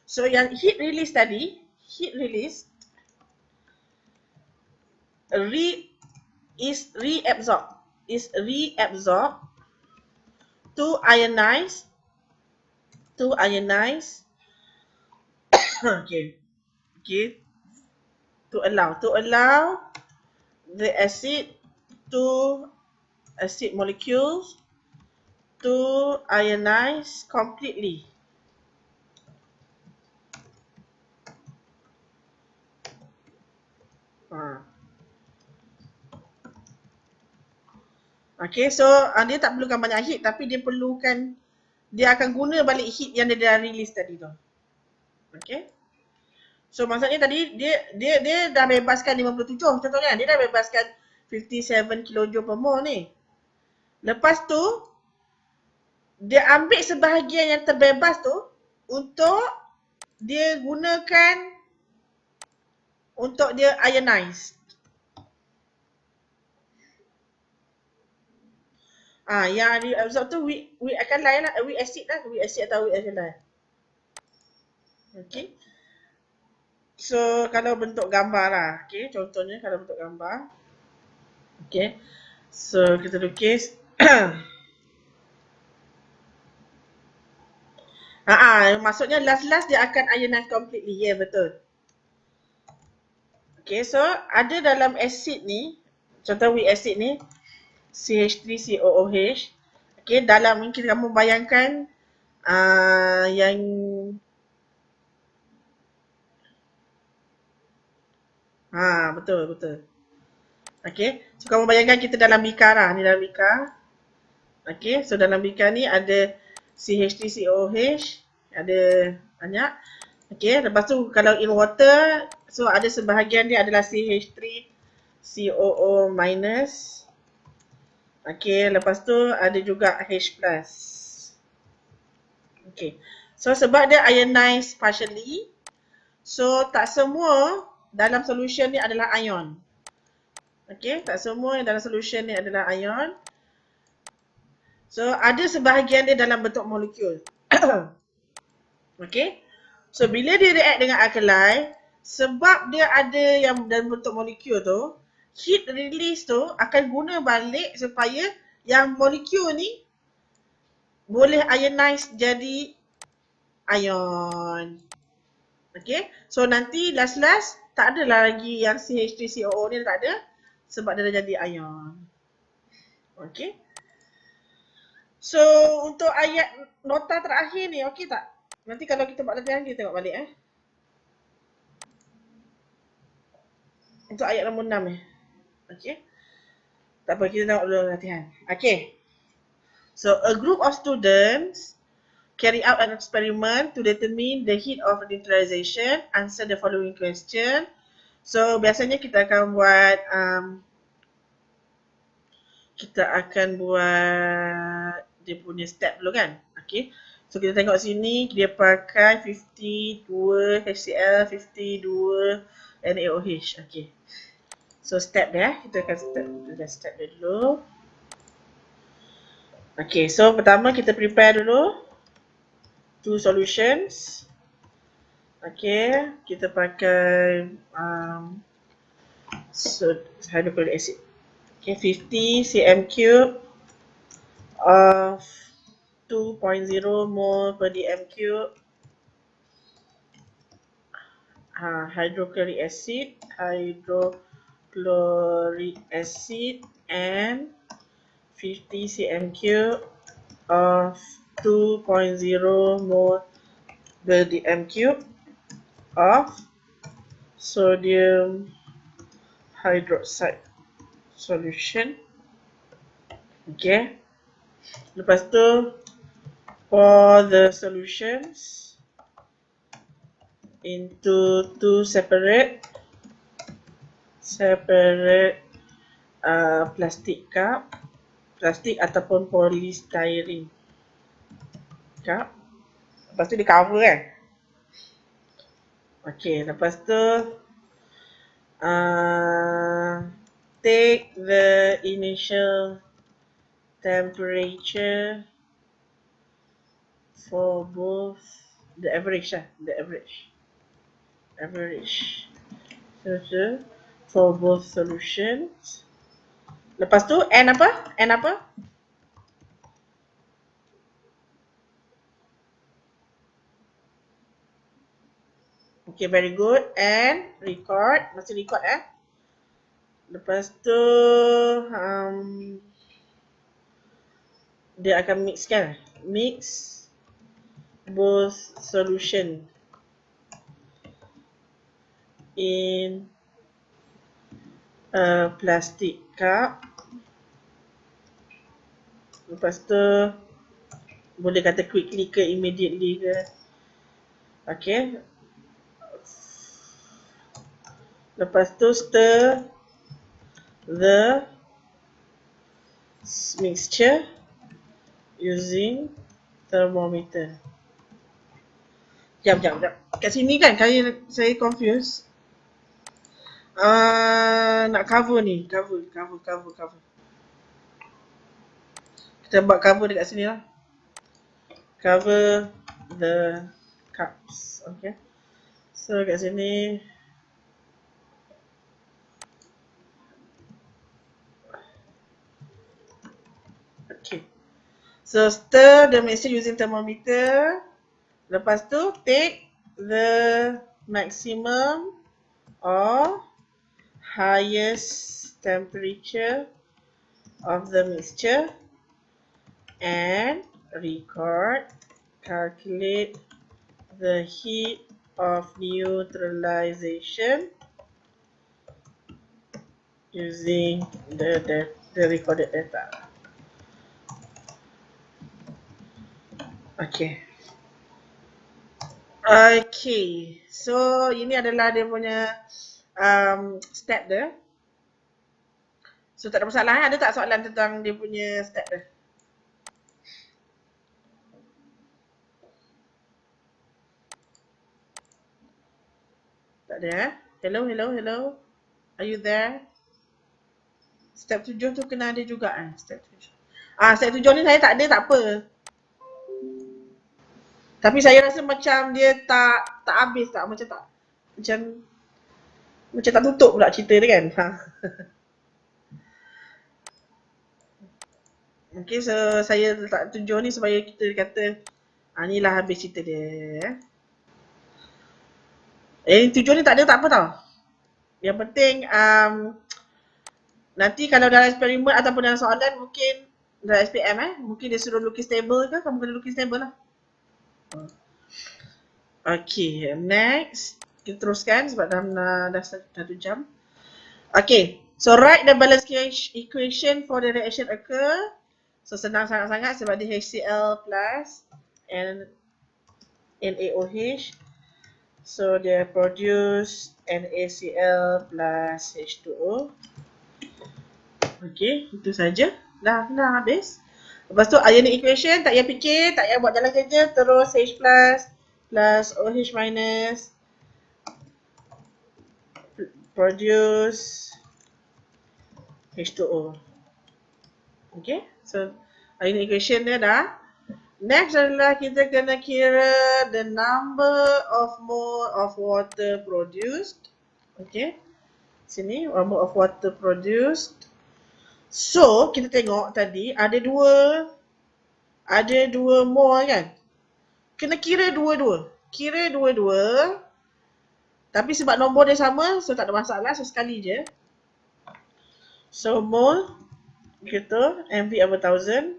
A: So yang heat release tadi, heat release is reabsorbed to ionize okay to allow the acid molecules to ionize completely. Okay, so dia tak perlukan banyak heat tapi dia akan guna balik heat yang dia dah release tadi tu. Okay. So maksudnya tadi dia dah bebaskan 57 contohnya, dia dah bebaskan 57 kJ per mole ni. Lepas tu dia ambil sebahagian yang terbebas tu untuk dia gunakan untuk dia ionize. Yang reabsorb tu weak alkali lah, weak acid atau weak alkali. Okay. So kalau bentuk gambar lah, okay, contohnya kalau bentuk gambar. Okay. So kita lukis. Maksudnya last dia akan ionize completely. Ya, betul. Okay, so ada dalam acid ni, contoh weak acid ni, CH3COOH. Okay, dalam ni kamu bayangkan yang betul. Okay, so kamu bayangkan kita dalam bikar lah, ni dalam bikar. Okay, so dalam bikar ni ada CH3COOH, ada banyak. Okay, lepas tu kalau in water, so ada sebahagian dia adalah CH3COO minus. Okay, lepas tu ada juga H plus. Okay, so sebab dia ionize partially, so tak semua dalam solution ni adalah ion. Okay, tak semua yang dalam solution ni adalah ion. So ada sebahagian dia dalam bentuk molekul. Okay, so bila dia react dengan alkali, sebab dia ada yang dalam bentuk molekul tu, heat release tu akan guna balik supaya yang molekul ni boleh ionize jadi ion. Okay, so nanti last tak adalah lagi yang CH3COO ni, tak ada sebab dia dah jadi ion. Okay, so untuk ayat nota terakhir ni okey tak? Nanti kalau kita buat latihan kita tengok balik untuk ayat nombor 6 Okay. Tak apa, kita tengok dulu latihan. Okay. So a group of students carry out an experiment to determine the heat of neutralization. Answer the following question. So biasanya kita akan buat dia punya step dulu kan. Okay. So kita tengok sini dia pakai 52 HCl, 52 NaOH. Okay. So step dia, kita akan step dia dulu. Okay, so pertama kita prepare dulu two solutions. Okay, kita pakai hydrochloric acid. Okay, 50 cm cube of 2.0 mole per dm cube hydrochloric acid and 50 cm cube of 2.0 mole per dm cube of sodium hydroxide solution. Okay. Lepas tu, pour the solutions into two separate plastic cup, plastik ataupun polystyrene cup. Lepas tu dia cover kan. Okay, lepas tu take the initial temperature for both the average for both solutions. Lepas tu N apa? Okay, very good. And record, masih record Lepas tu dia akan mix both solution in a plastic cup. Lepas tu boleh kata quickly ke immediately ke. Okay. Lepas tu stir the mixture using thermometer. Jap. Kat sini kan saya confused. Nak cover ni. Cover. Kita buat cover dekat sini lah. Cover the cups. Okay. So kat sini. Okay. So stir the mixture using thermometer. Lepas tu take the maximum or highest temperature of the mixture and calculate the heat of neutralization using the recorded data. Okay, so ini adalah dia punya step dia. So tak ada masalah. Ada tak soalan tentang dia punya step dia? Tak ada Hello. Are you there? Step 7 tu kena ada juga step 7. Step 7 ni saya tak ada, tak apa. Tapi saya rasa macam dia tak habis tak, macam tak tutup pula cerita dia kan. Okay, so saya letak 7 ni supaya kita kata inilah habis cerita dia. 7 ni tak ada, tak apa tau. Yang penting nanti kalau dalam eksperimen ataupun dalam soalan mungkin dalam SPM mungkin dia suruh lukis table ke, kamu kena lukis table lah. Okay, next kita teruskan sebab dah 1 jam. Okay, so write the balance equation for the reaction occur. So senang sangat-sangat sebab dia HCl plus and NaOH. So dia produce NaCl plus H2O. Okay, itu saja. Dah habis. Lepas tu ionic equation tak payah fikir, tak payah buat jalan kerja, terus H plus OH minus produce H2O. Okay, so ionic equation dia dah. Next adalah kita kena kira the number of mole of water produced. Okay, sini mole of water produced. So kita tengok tadi ada dua mole kan. Kena kira dua-dua. Tapi sebab nombor dia sama, so tak ada masalah. So sekali je. So mole gitu, MV over 1000.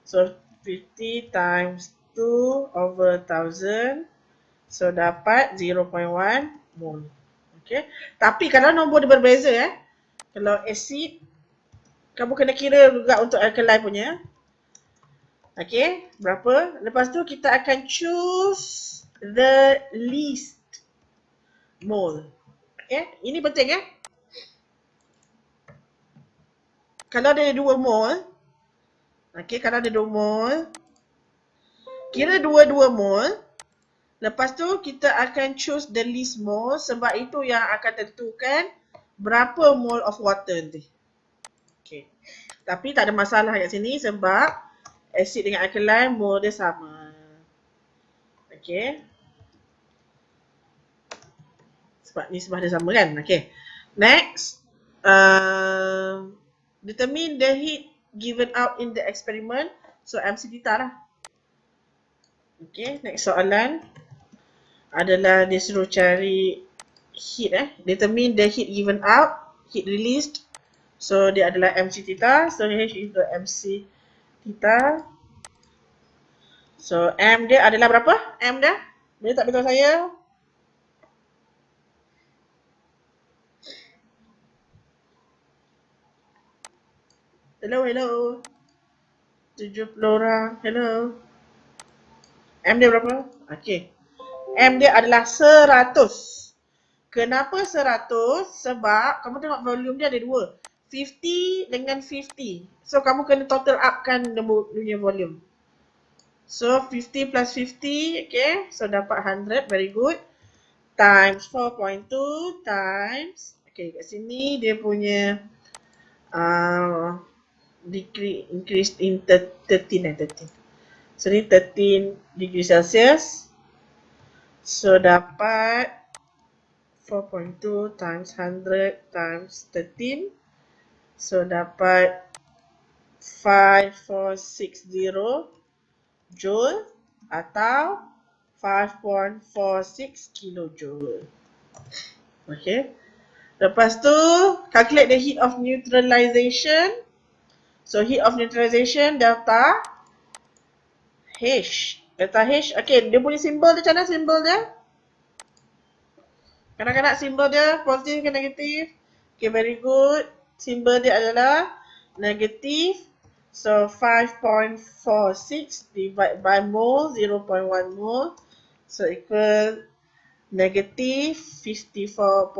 A: So 50 times 2 over 1000. So dapat 0.1 mole. Okay. Tapi kalau nombor dia berbeza kalau acid, kamu kena kira juga untuk alkali punya. Okay, berapa? Lepas tu kita akan choose the least mole. Okay, ini penting Kalau ada 2 mole, okay, kalau ada 2 mole, kira 2 mole. Lepas tu kita akan choose the least mole sebab itu yang akan tentukan berapa mole of water nanti. Okay. Tapi tak ada masalah kat sini sebab acid dengan alkaline mole dia sama. Okay. Sebab ni sebab dia sama kan. Okay. Next. Determine the heat given out in the experiment. So MC theta lah. Okay. Next soalan adalah dia suruh cari heat Determine the heat given out, heat released. So dia adalah MC theta. So H is the MC theta. So M dia adalah berapa? M dia? Boleh tak beritahu saya? Hello. 70 orang. Hello. M dia berapa? Okay. M dia adalah 100. Kenapa 100? Sebab kamu tengok volume dia ada 2. 50 dengan 50. So kamu kena total upkan dunia volume. So 50 plus 50, okay. So dapat 100, very good. Times 4.2 times, okay, kat sini dia punya increase in 13. So ni 13 degree Celsius. So dapat 4.2 times 100 times 13. So dapat 5460 joule atau 5.46 kilojoule. Okay. Lepas tu, calculate the heat of neutralization. So heat of neutralization delta H. Delta H, okay, dia punya simbol dia macam mana simbol dia? Kanak-kanak simbol dia positif ke negatif? Okay, very good. Simbol dia adalah negatif. So 5.46 divided by mole, 0.1 mole. So equal negative 54.6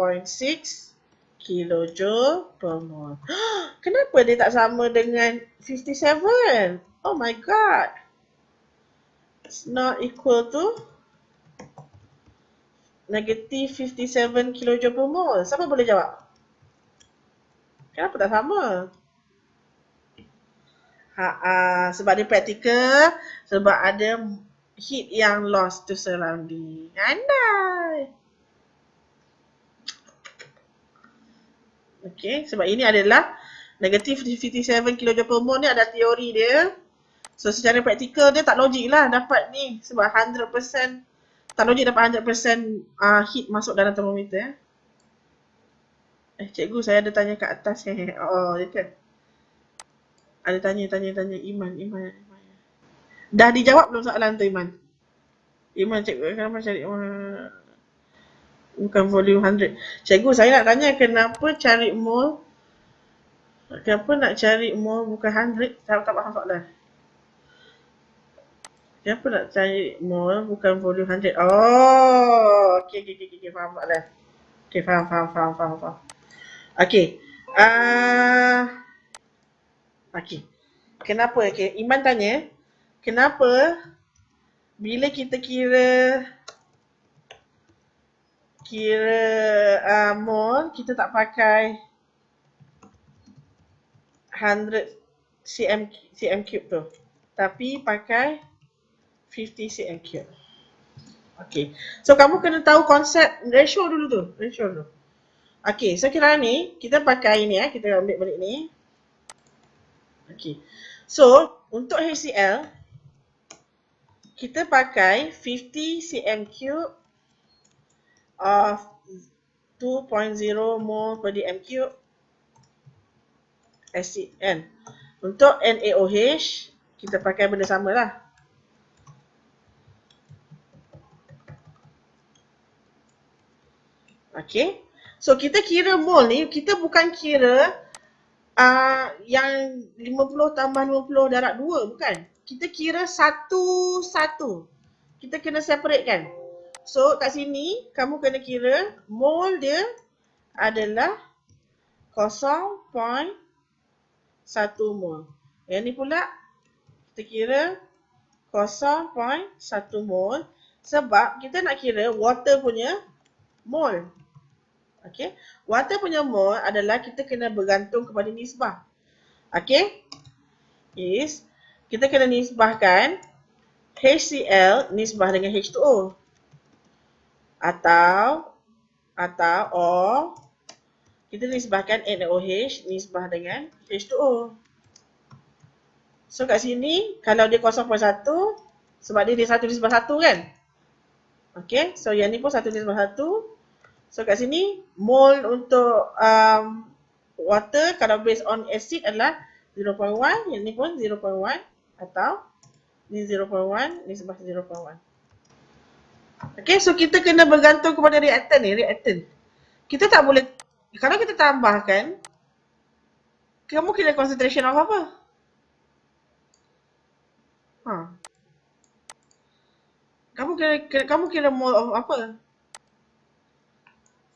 A: kilojoule per mole. Kenapa dia tak sama dengan 57? Oh my god. It's not equal to negative 57 kilojoule per mole. Siapa boleh jawab? Kenapa tak sama? Sebab dia praktikal, sebab ada heat yang lost to surrounding. Andai. Okay, sebab ini adalah negatif 57 kJ per mole ni ada teori dia. So secara praktikal dia tak logik lah dapat ni sebab 100% tak logik dapat 100% heat masuk dalam termometer. Cikgu saya ada tanya kat atas Oh, dia kan. Ada tanya Iman. Dah dijawab belum soalan tu Iman? Iman cikgu kenapa cari bukan volume 100. Cikgu saya nak tanya kenapa cari mole? Kenapa nak cari mole bukan 100? Saya tak faham soalan. Kenapa nak cari mole bukan volume 100? Oh, okey, faham soalan. Okey, faham. Okey. Okey. Kenapa? Okey, Iman tanya, kenapa bila kita kira mole kita tak pakai 100 cm cube tu, tapi pakai 50 cm cube. Okay, so kamu kena tahu konsep ratio dulu. Okay, so kira ni kita pakai ni kita ambil balik ni. Okay, so untuk HCl kita pakai 50 cm cube of 2.0 mole per dm cube acid N. Untuk NaOH, kita pakai benda sama lah. Okay. So, kita kira mole ni, kita bukan kira yang 50 tambah 50 darab 2, bukan. Kita kira satu-satu. Kita kena separate kan. So, kat sini, kamu kena kira mole dia adalah 0.1 mol. Yang ni pula kita kira 0.1 mol sebab kita nak kira water punya mol. Okey, water punya mol adalah kita kena bergantung kepada nisbah. Okey? Yes. Kita kena nisbahkan HCl nisbah dengan H2O. Atau kita nisbahkan NaOH nisbah dengan H2O. So kat sini kalau dia 0.1 sebab dia 1 nisbah 1 kan. Okay, so yang ni pun 1 nisbah 1. So kat sini mole untuk water kalau based on acid adalah 0.1, yang ni pun 0.1 atau ni 0.1 nisbah 0.1. Okay, so kita kena bergantung kepada reaktan ni, reaktan. Kita tak boleh, kalau kita tambahkan, kamu kira concentration of apa? Kamu kira mole of apa?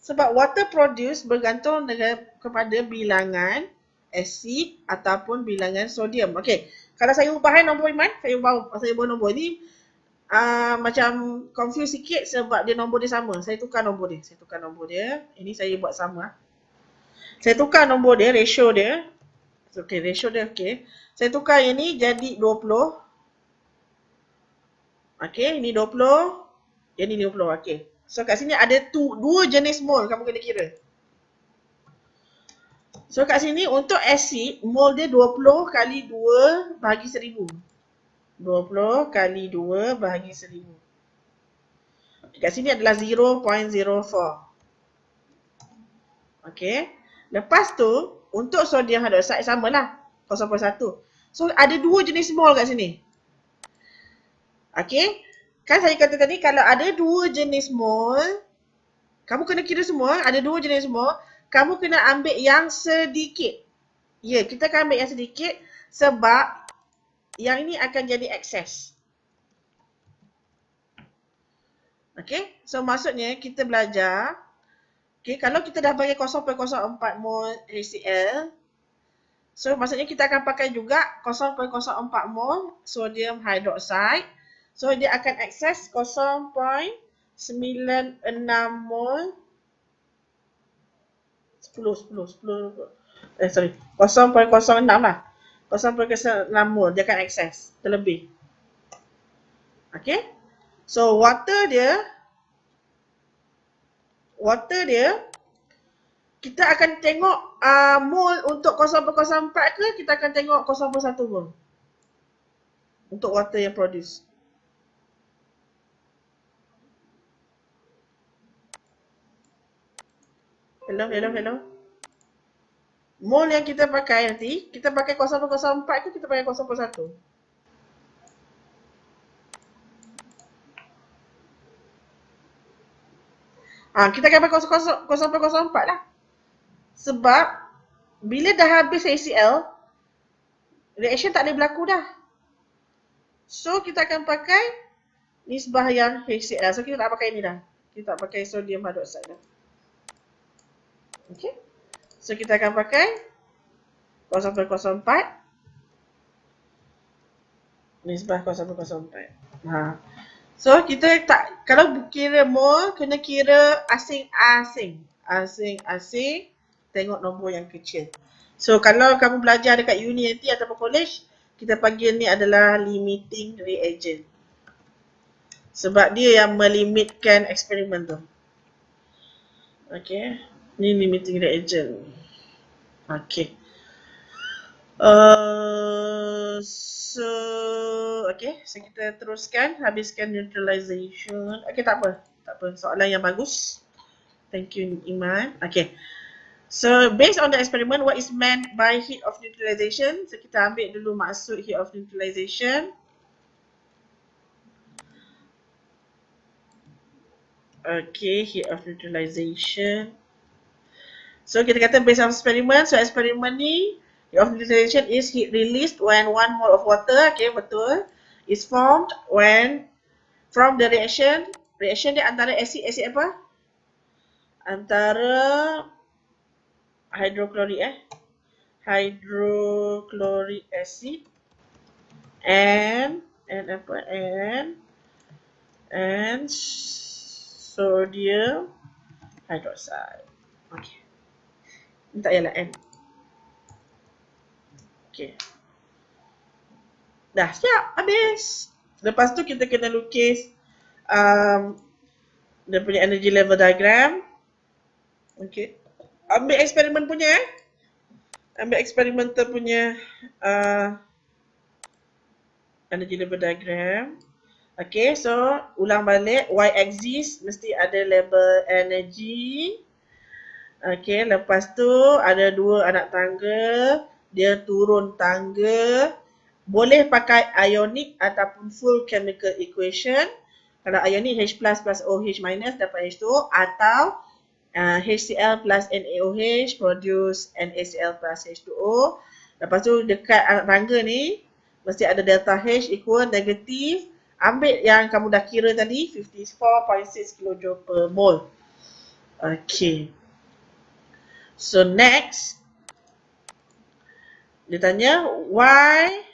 A: Sebab water produce bergantung dengan kepada bilangan asid ataupun bilangan sodium. Okey, kalau saya ubah nombor Iman, saya ubah nombor ni macam confuse sikit sebab dia nombor dia sama. Saya tukar nombor dia. Ini saya buat sama. Saya tukar nombor dia, ratio dia. Okey, ratio dia okey. Saya tukar yang ni jadi 20. Okey, ini 20. Yang ni 50. Okey. So kat sini ada dua jenis mol kamu kena kira. So kat sini untuk asid mol dia 20 kali 2 bahagi 1000. 20 kali 2 bahagi 1000. Kat sini adalah 0.04. Okey. Lepas tu untuk sodium hydroxide samalah 0.1. So ada dua jenis mol kat sini. Okey. Kan saya kata tadi kalau ada dua jenis mol, kamu kena kira semua, ada dua jenis mol, kamu kena ambil yang sedikit. Ya, kita akan ambil yang sedikit sebab yang ini akan jadi excess. Okey, so maksudnya kita belajar, okay, kalau kita dah bagi 0.04 mol HCl, so maksudnya kita akan pakai juga 0.04 mol sodium hydroxide. So dia akan excess 0.96 mol 0.06 lah. 0.06 mol dia akan excess terlebih. Okay. So water dia kita akan tengok mol untuk 0.04 ke kita akan tengok 0.1 mol untuk water yang produce. Hello. Mol yang kita pakai nanti, kita pakai 0.04 ke kita pakai 0.1? Kita akan pakai 0.04 lah. Sebab, bila dah habis HCl, reaction tak boleh berlaku dah. So, kita akan pakai nisbah yang HCl. So, kita tak pakai ni dah. Kita tak pakai sodium hydroxide dah. Okay. So, kita akan pakai 0.04 nisbah 0.04. So, kita tak, kalau kira mol, kena kira asing-asing. Asing-asing, tengok nombor yang kecil. So, kalau kamu belajar dekat uni nanti ataupun college, kita panggil ni adalah limiting reagent. Sebab dia yang melimitkan eksperimen tu. Okay. Ni limiting reagent. Okay. So, okay. So, kita teruskan. Habiskan neutralization. Okay, tak apa. Soalan yang bagus. Thank you, Iman. Okay. So, based on the experiment, what is meant by heat of neutralization? So, kita ambil dulu maksud heat of neutralization. Okay, heat of neutralization. So, kita kata based on experiment. So, eksperimen ni, heat of neutralization is heat released when 1 mole of water, okay, betul, is formed when from the reaction. Reaction dia antara acid apa? Antara hydrochloric acid and apa? And sodium hydroxide. Okay. Ini tak payahlah N. Okay. Dah siap, habis. Lepas tu kita kena lukis dia punya energy level diagram. Okay. Ambil eksperimen punya Ambil eksperimental punya energy level diagram. Okay, so ulang balik. Y-axis mesti ada level energy. Okay, lepas tu ada dua anak tangga. Dia turun tangga. Boleh pakai ionic ataupun full chemical equation. Kalau ionic H plus OH minus dapat H2O. Atau HCl plus NaOH produce NaCl plus H2O. Lepas tu dekat anak tangga ni mesti ada delta H equal negatif. Ambil yang kamu dah kira tadi 54.6 kJ per mole. Okay. So next, dia tanya why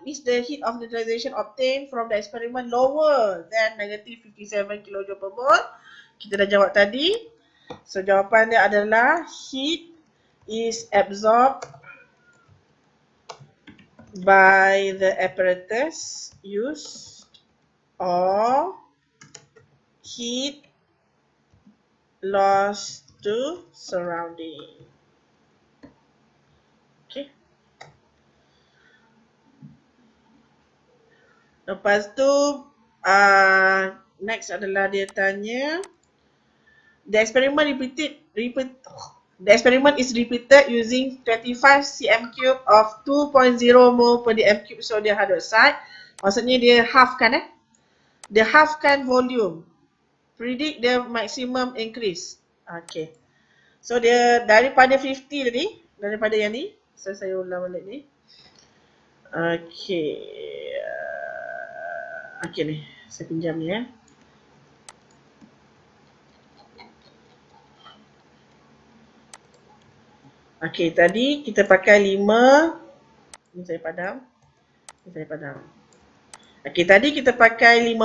A: is the heat of neutralization obtained from the experiment lower than negative 57 kJ per mole? Kita dah jawab tadi. So jawapan dia adalah heat is absorbed by the apparatus used or heat lost to surrounding. Okay. Lepas tu next adalah dia tanya the experiment is repeated using 25 cm cube of 2.0 mole per dm cube sodium hydroxide. Maksudnya dia halfkan Dia halfkan volume. Predict the maximum increase. Okay. So dia daripada 50 tadi, daripada yang ni. So saya ulang balik ni. Okay. Okay ni, saya pinjam ni Okay, tadi kita pakai 5. Ni saya padam. Okay, tadi kita pakai 50.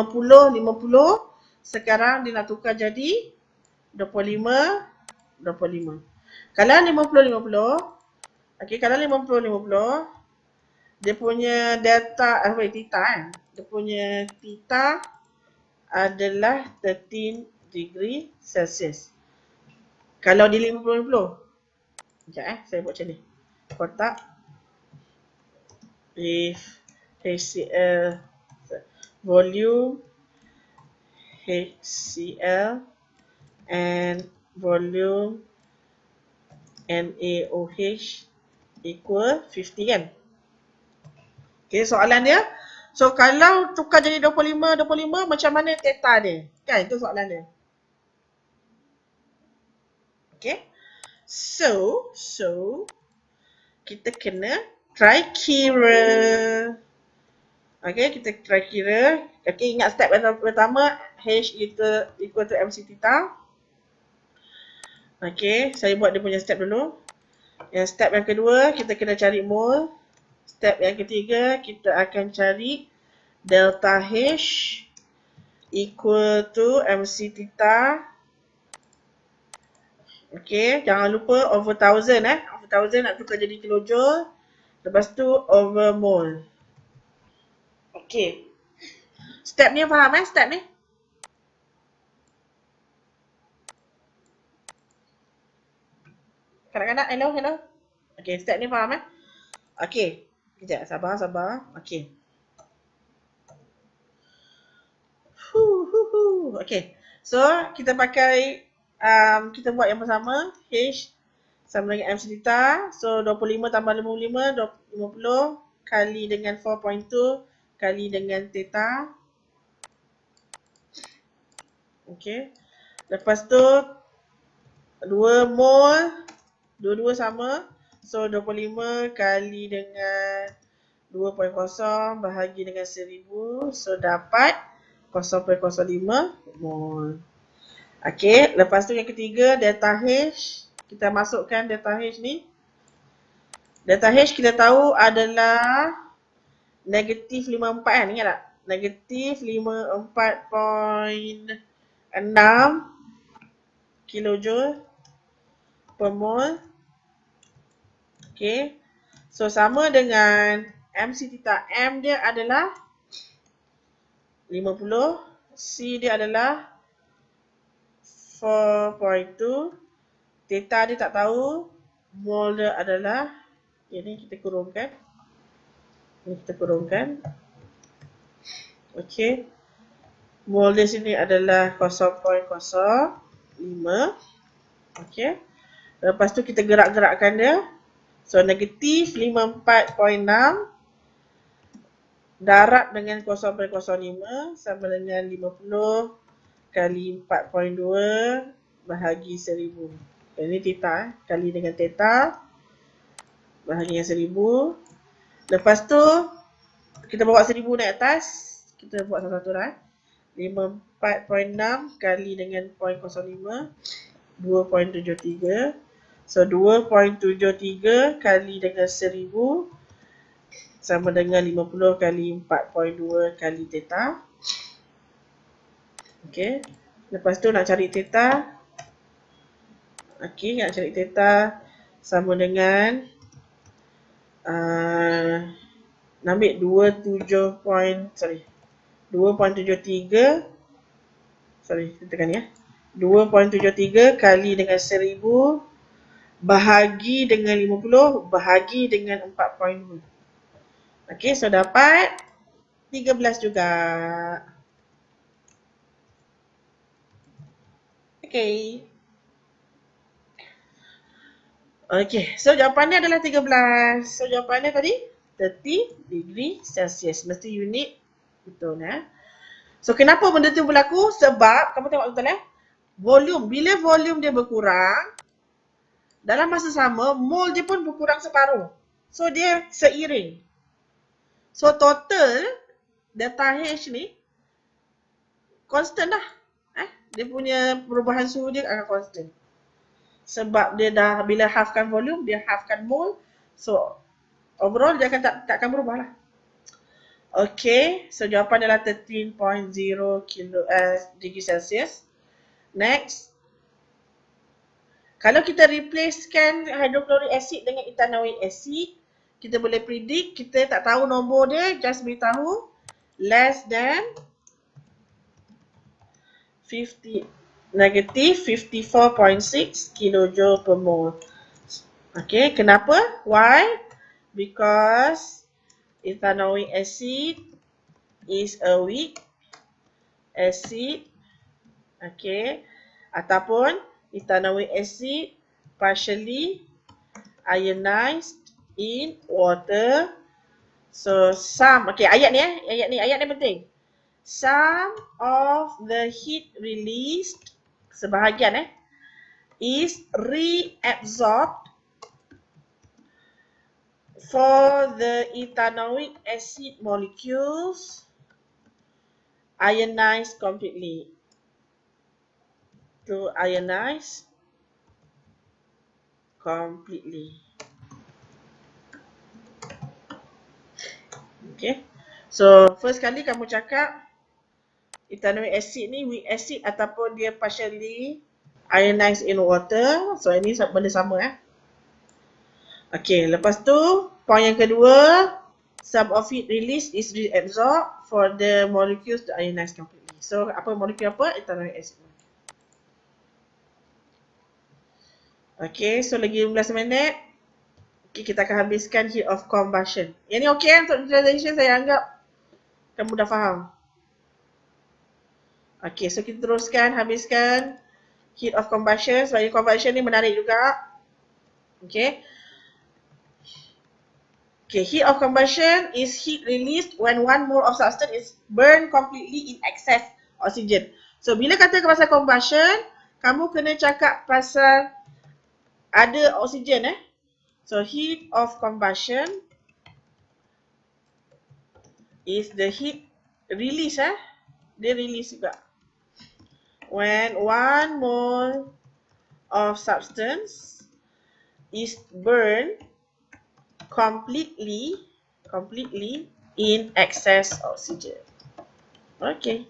A: Sekarang dia nak tukar jadi 25. Kalau 50. Okay, kalau 50. Dia punya delta, theta Dia punya theta adalah 13 degree Celsius. Kalau di 50. Sekejap saya buat macam ni. Kotak. If HCl volume HCl and volume NaOH equal 50 kan? Okay, soalan dia. So kalau tukar jadi 25 macam mana theta dia? Kan itu soalan dia. Okay. So kita kena try kira. Okay, kita try kira. Okay, ingat step pertama H equal to MC theta. Okay, saya buat dia punya step dulu. Yang step yang kedua, kita kena cari mole. Step yang ketiga, kita akan cari delta H equal to MC theta. Okay, jangan lupa over 1000 Over 1000 nak tukar jadi kilojoule. Lepas tu over mole. Okay. Step ni faham step ni? Kanak-kanak, hello. Okay, step ni faham Okay. Sekejap, sabar. Okay. Okay. So, kita pakai, kita buat yang pertama, H sama dengan MC theta. So, 25 tambah 55, 50 kali dengan 4.2 kali dengan theta. Okay. Lepas tu, 2 mol, dua-dua sama. So, 25 kali dengan 2.0 bahagi dengan 1000. So, dapat 0.05 mol. Okay, lepas tu yang ketiga, delta H. Kita masukkan delta H ni. Delta H kita tahu adalah negatif 54 kan, ingat tak? Negatif 54.6 kilojoule per mol. Okay, so sama dengan MC theta. M dia adalah 50, C dia adalah 4.2, theta dia tak tahu, mol dia adalah, ini kita kurungkan. Okey. Mol dia sini adalah 0.05. Okey. Lepas tu kita gerak-gerakkan dia. So negatif 54.6 darab dengan 0.05 sama dengan 50 kali 4.2 bahagi 1000. Ini theta, kali dengan theta bahagi dengan 1000. Lepas tu kita bawa 1000 naik atas. Kita buat satu-satu lah. 54.6 kali dengan 0.05 2.73. So 2.73 kali dengan 1000 sama dengan 50 kali 4.2 kali theta. Okey. Lepas tu nak cari theta. Okey, nak cari theta sama dengan ambil 2.73. Sorry, kita tekan ya. 2.73 kali dengan 1000 bahagi dengan 50 bahagi dengan 4.2. Okey, so dapat 13 juga. Okey. Okey, so jawapannya adalah 13. So jawapannya tadi 30 degree Celsius. Mesti unit betul ya. So kenapa benda tu berlaku? Sebab kamu tengok betul volume. Bila volume dia berkurang, dalam masa sama mol dia pun berkurang separuh. So dia seiring. So total delta H ni constant dah. Dia punya perubahan suhu dia akan constant. Sebab dia dah bila halfkan volume, dia halfkan mol. So overall dia akan takkan berubah lah. Okay, so jawapan adalah 13.0 degree Celsius. Next. Kalau kita replacekan hydrochloric acid dengan ethanoic acid, kita boleh predict, kita tak tahu nombor dia, just beritahu less than 50, negative 54.6 kilojoule per mole. Okay, kenapa? Why? Because ethanoic acid is a weak acid. Okay, ataupun ethanoic acid partially ionized in water. So some, okay, ayat ni penting. Some of the heat released, sebahagian is reabsorbed for the ethanoic acid molecules ionized completely. To ionize completely. Okay. So first kali kamu cakap ethanoic acid ni weak acid ataupun dia partially ionized in water. So ini benda sama Okay, lepas tu point yang kedua, some of it released is reabsorbed for the molecules to ionize completely. So apa molekul apa? Ethanoic acid. Okay, so lagi 15 minit. Okay, kita akan habiskan heat of combustion. Yang ni okay untuk visualization, saya anggap kamu dah faham. Okay, so kita teruskan, habiskan heat of combustion. Sebab combustion ni menarik juga. Okay. Okay, heat of combustion is heat released when 1 mole of substance is burned completely in excess oxygen. So, bila kata pasal combustion, kamu kena cakap pasal ada oksigen So, heat of combustion is the heat release Dia release juga. When 1 mole of substance is burned completely in excess oxygen. Okay.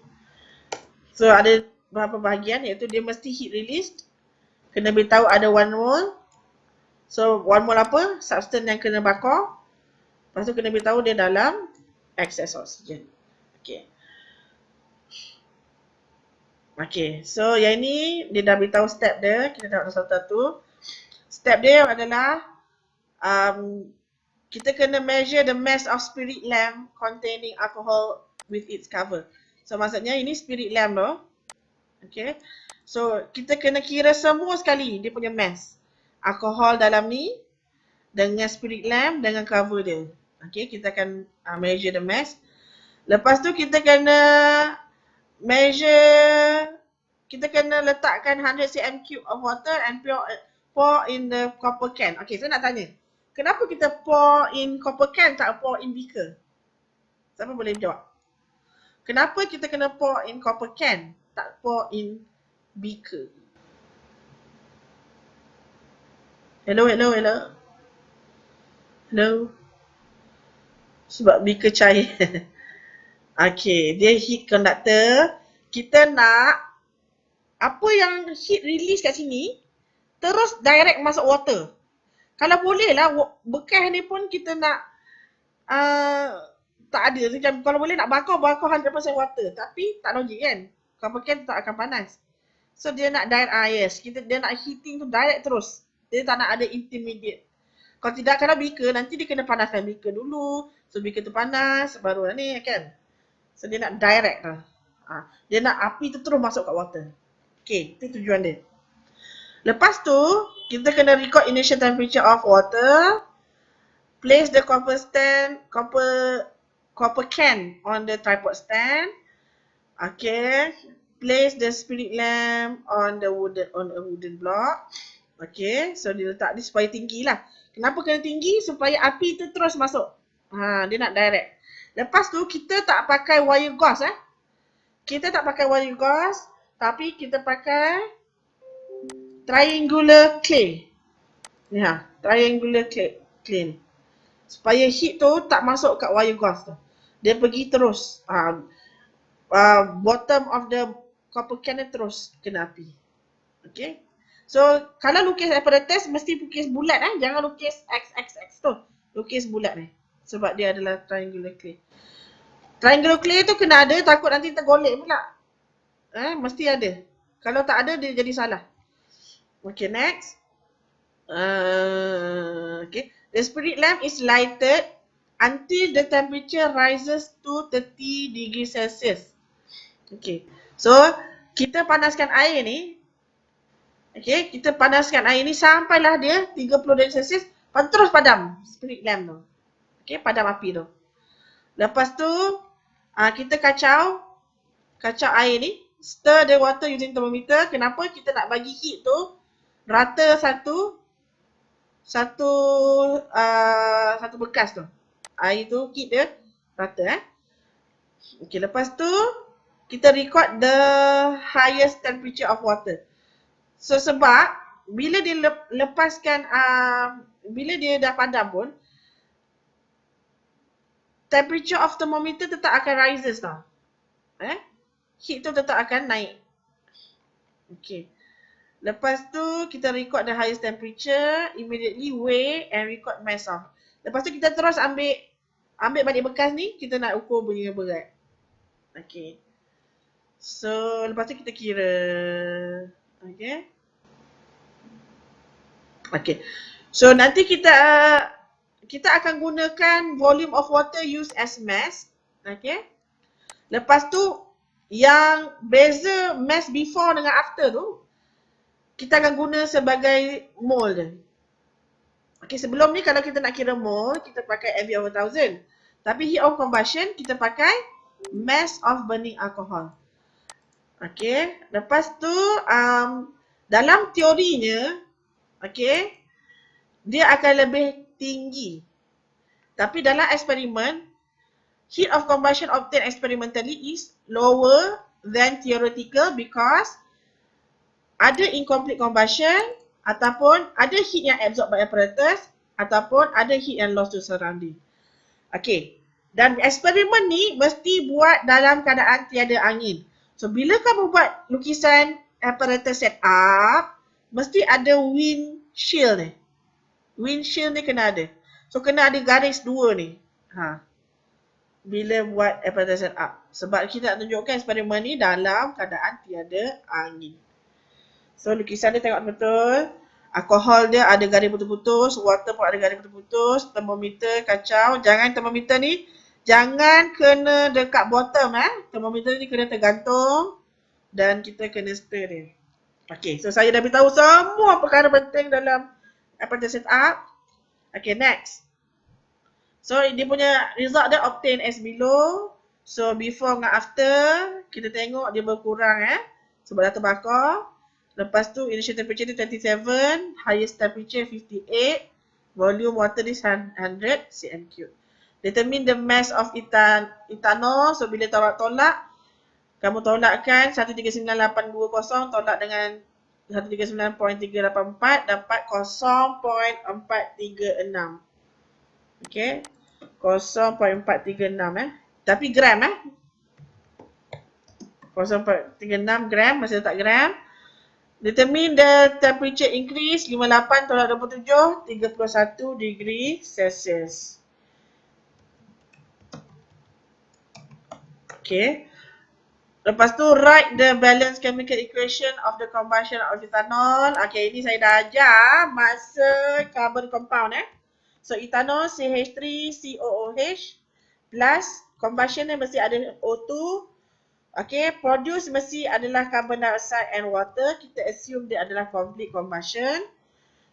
A: So ada beberapa bahagian iaitu dia mesti heat released. Kena beritahu ada 1 mole. So 1 mole apa? Substance yang kena bakar. Lepas tu kena beritahu dia dalam excess oxygen. Okay. Okay. So yang ni dia dah beritahu step dia. Kita tengok satu-satu. Step dia adalah kita kena measure the mass of spirit lamp containing alcohol with its cover. So maksudnya ini spirit lamp loh. Okay. So kita kena kira semua sekali dia punya mass. Alkohol dalam ni dengan spirit lamp dengan cover dia. Okay, kita akan measure the mass. Lepas tu kita kena measure, kita kena letakkan 100 cm cube of water and pour in the copper can. Okay, saya nak tanya. Kenapa kita pour in copper can tak pour in beaker? Siapa boleh jawab? Kenapa kita kena pour in copper can tak pour in beaker? Hello. Sebab beaker cair. Okay, dia heat conductor. Kita nak apa yang heat release kat sini terus direct masuk water. Kalau boleh lah, bekas ni pun kita nak tak ada. Macam kalau boleh nak bakar 100% water. Tapi tak logik kan. Copper can tak akan panas. So dia nak direct, yes. Dia nak heating tu direct terus. Dia tak nak ada intermediate. Kalau tidak, kalau beaker, nanti dia kena panaskan beaker dulu. So beaker tu panas, baru ni kan. So dia nak direct lah. Dia nak api tu terus masuk kat water. Okay, itu tujuan dia. Lepas tu, kita kena record initial temperature of water. Place the copper can on the tripod stand. Okay. Place the spirit lamp on a wooden block. Okay, so dia letak ni supaya tinggi lah. Kenapa kena tinggi? Supaya api tu terus masuk. Dia nak direct. Lepas tu kita tak pakai wire gauze Kita tak pakai wire gauze, tapi kita pakai triangular clay. Ya, triangular clay. Supaya heat tu tak masuk kat wire gauze tu. Dia pergi terus. Bottom of the copper can terus kena api. Okay. So, kalau lukis apparatus mesti lukis bulat Jangan lukis XXX tu. Lukis bulat ni. Sebab dia adalah triangular clay. Triangular clay tu kena ada, takut nanti tergolek pula. Mesti ada. Kalau tak ada, dia jadi salah. Okay, next. Okay. The spirit lamp is lighted until the temperature rises to 30 degrees Celsius. Okay. So, kita panaskan air ni. Okay, kita panaskan air ni sampailah dia 30 darjah Celsius. Terus padam spirit lamp tu. Okay, padam api tu. Lepas tu, kita kacau air ni. Stir the water using thermometer. Kenapa? Kita nak bagi heat tu rata satu bekas tu. Air tu heat dia rata Okay, lepas tu kita record the highest temperature of water. So sebab bila dia lepaskan bila dia dah padam pun temperature of thermometer tetap akan rises tau. Heat tu tetap akan naik. Okay. Lepas tu kita record the highest temperature, immediately weigh and record mass off. Lepas tu kita terus ambil balik bekas ni, kita nak ukur punya berat. Okay. So lepas tu kita kira. Okay. Okay. So nanti kita akan gunakan volume of water used as mass. Okay. Lepas tu yang beza mass before dengan after tu, kita akan guna sebagai mole dia. Okay, sebelum ni kalau kita nak kira mole, kita pakai MV over 1000. Tapi heat of combustion, kita pakai mass of burning alcohol. Okay, lepas tu dalam teorinya, okay, dia akan lebih tinggi. Tapi dalam eksperimen, heat of combustion obtained experimentally is lower than theoretical because ada incomplete combustion ataupun ada heat yang absorbed by apparatus ataupun ada heat yang lost to surrounding. Okay. Dan eksperimen ni mesti buat dalam keadaan tiada angin. So, bila kamu buat lukisan apparatus set up, mesti ada windshield ni. Windshield ni kena ada. So, kena ada garis dua ni. Bila buat apparatus set up. Sebab kita nak tunjukkan eksperimen ni dalam keadaan tiada angin. So, lukisan dia tengok betul. Alkohol dia ada garis putus-putus. Water pun ada garis putus-putus. Termometer kacau. Jangan termometer ni, jangan kena dekat bottom. Termometer ni kena tergantung. Dan kita kena stir dia. Okay, so saya dah beritahu semua perkara penting dalam apparatus setup. Okay, next. So, dia punya result dia obtain as below. So, before dengan after, kita tengok dia berkurang sebab dah terbakar. Lepas tu, initial temperature dia 27, highest temperature 58, volume water ni 100 cm3. Determine the mass of ethanol. So, bila tolak-tolak, kamu tolakkan 139820, tolak dengan 139.384, dapat 0.436. Okay. 0.436 Tapi gram 0.436 gram, masih letak gram. Determine the temperature increase 58 tolak 27, 31 degree Celsius. Okay. Lepas tu write the balanced chemical equation of the combustion of ethanol. Okay, ini saya dah ajar masa carbon compound So ethanol CH3COOH plus combustion ni mesti ada O2. Okay, produce mesti adalah carbon dioxide and water. Kita assume dia adalah complete combustion.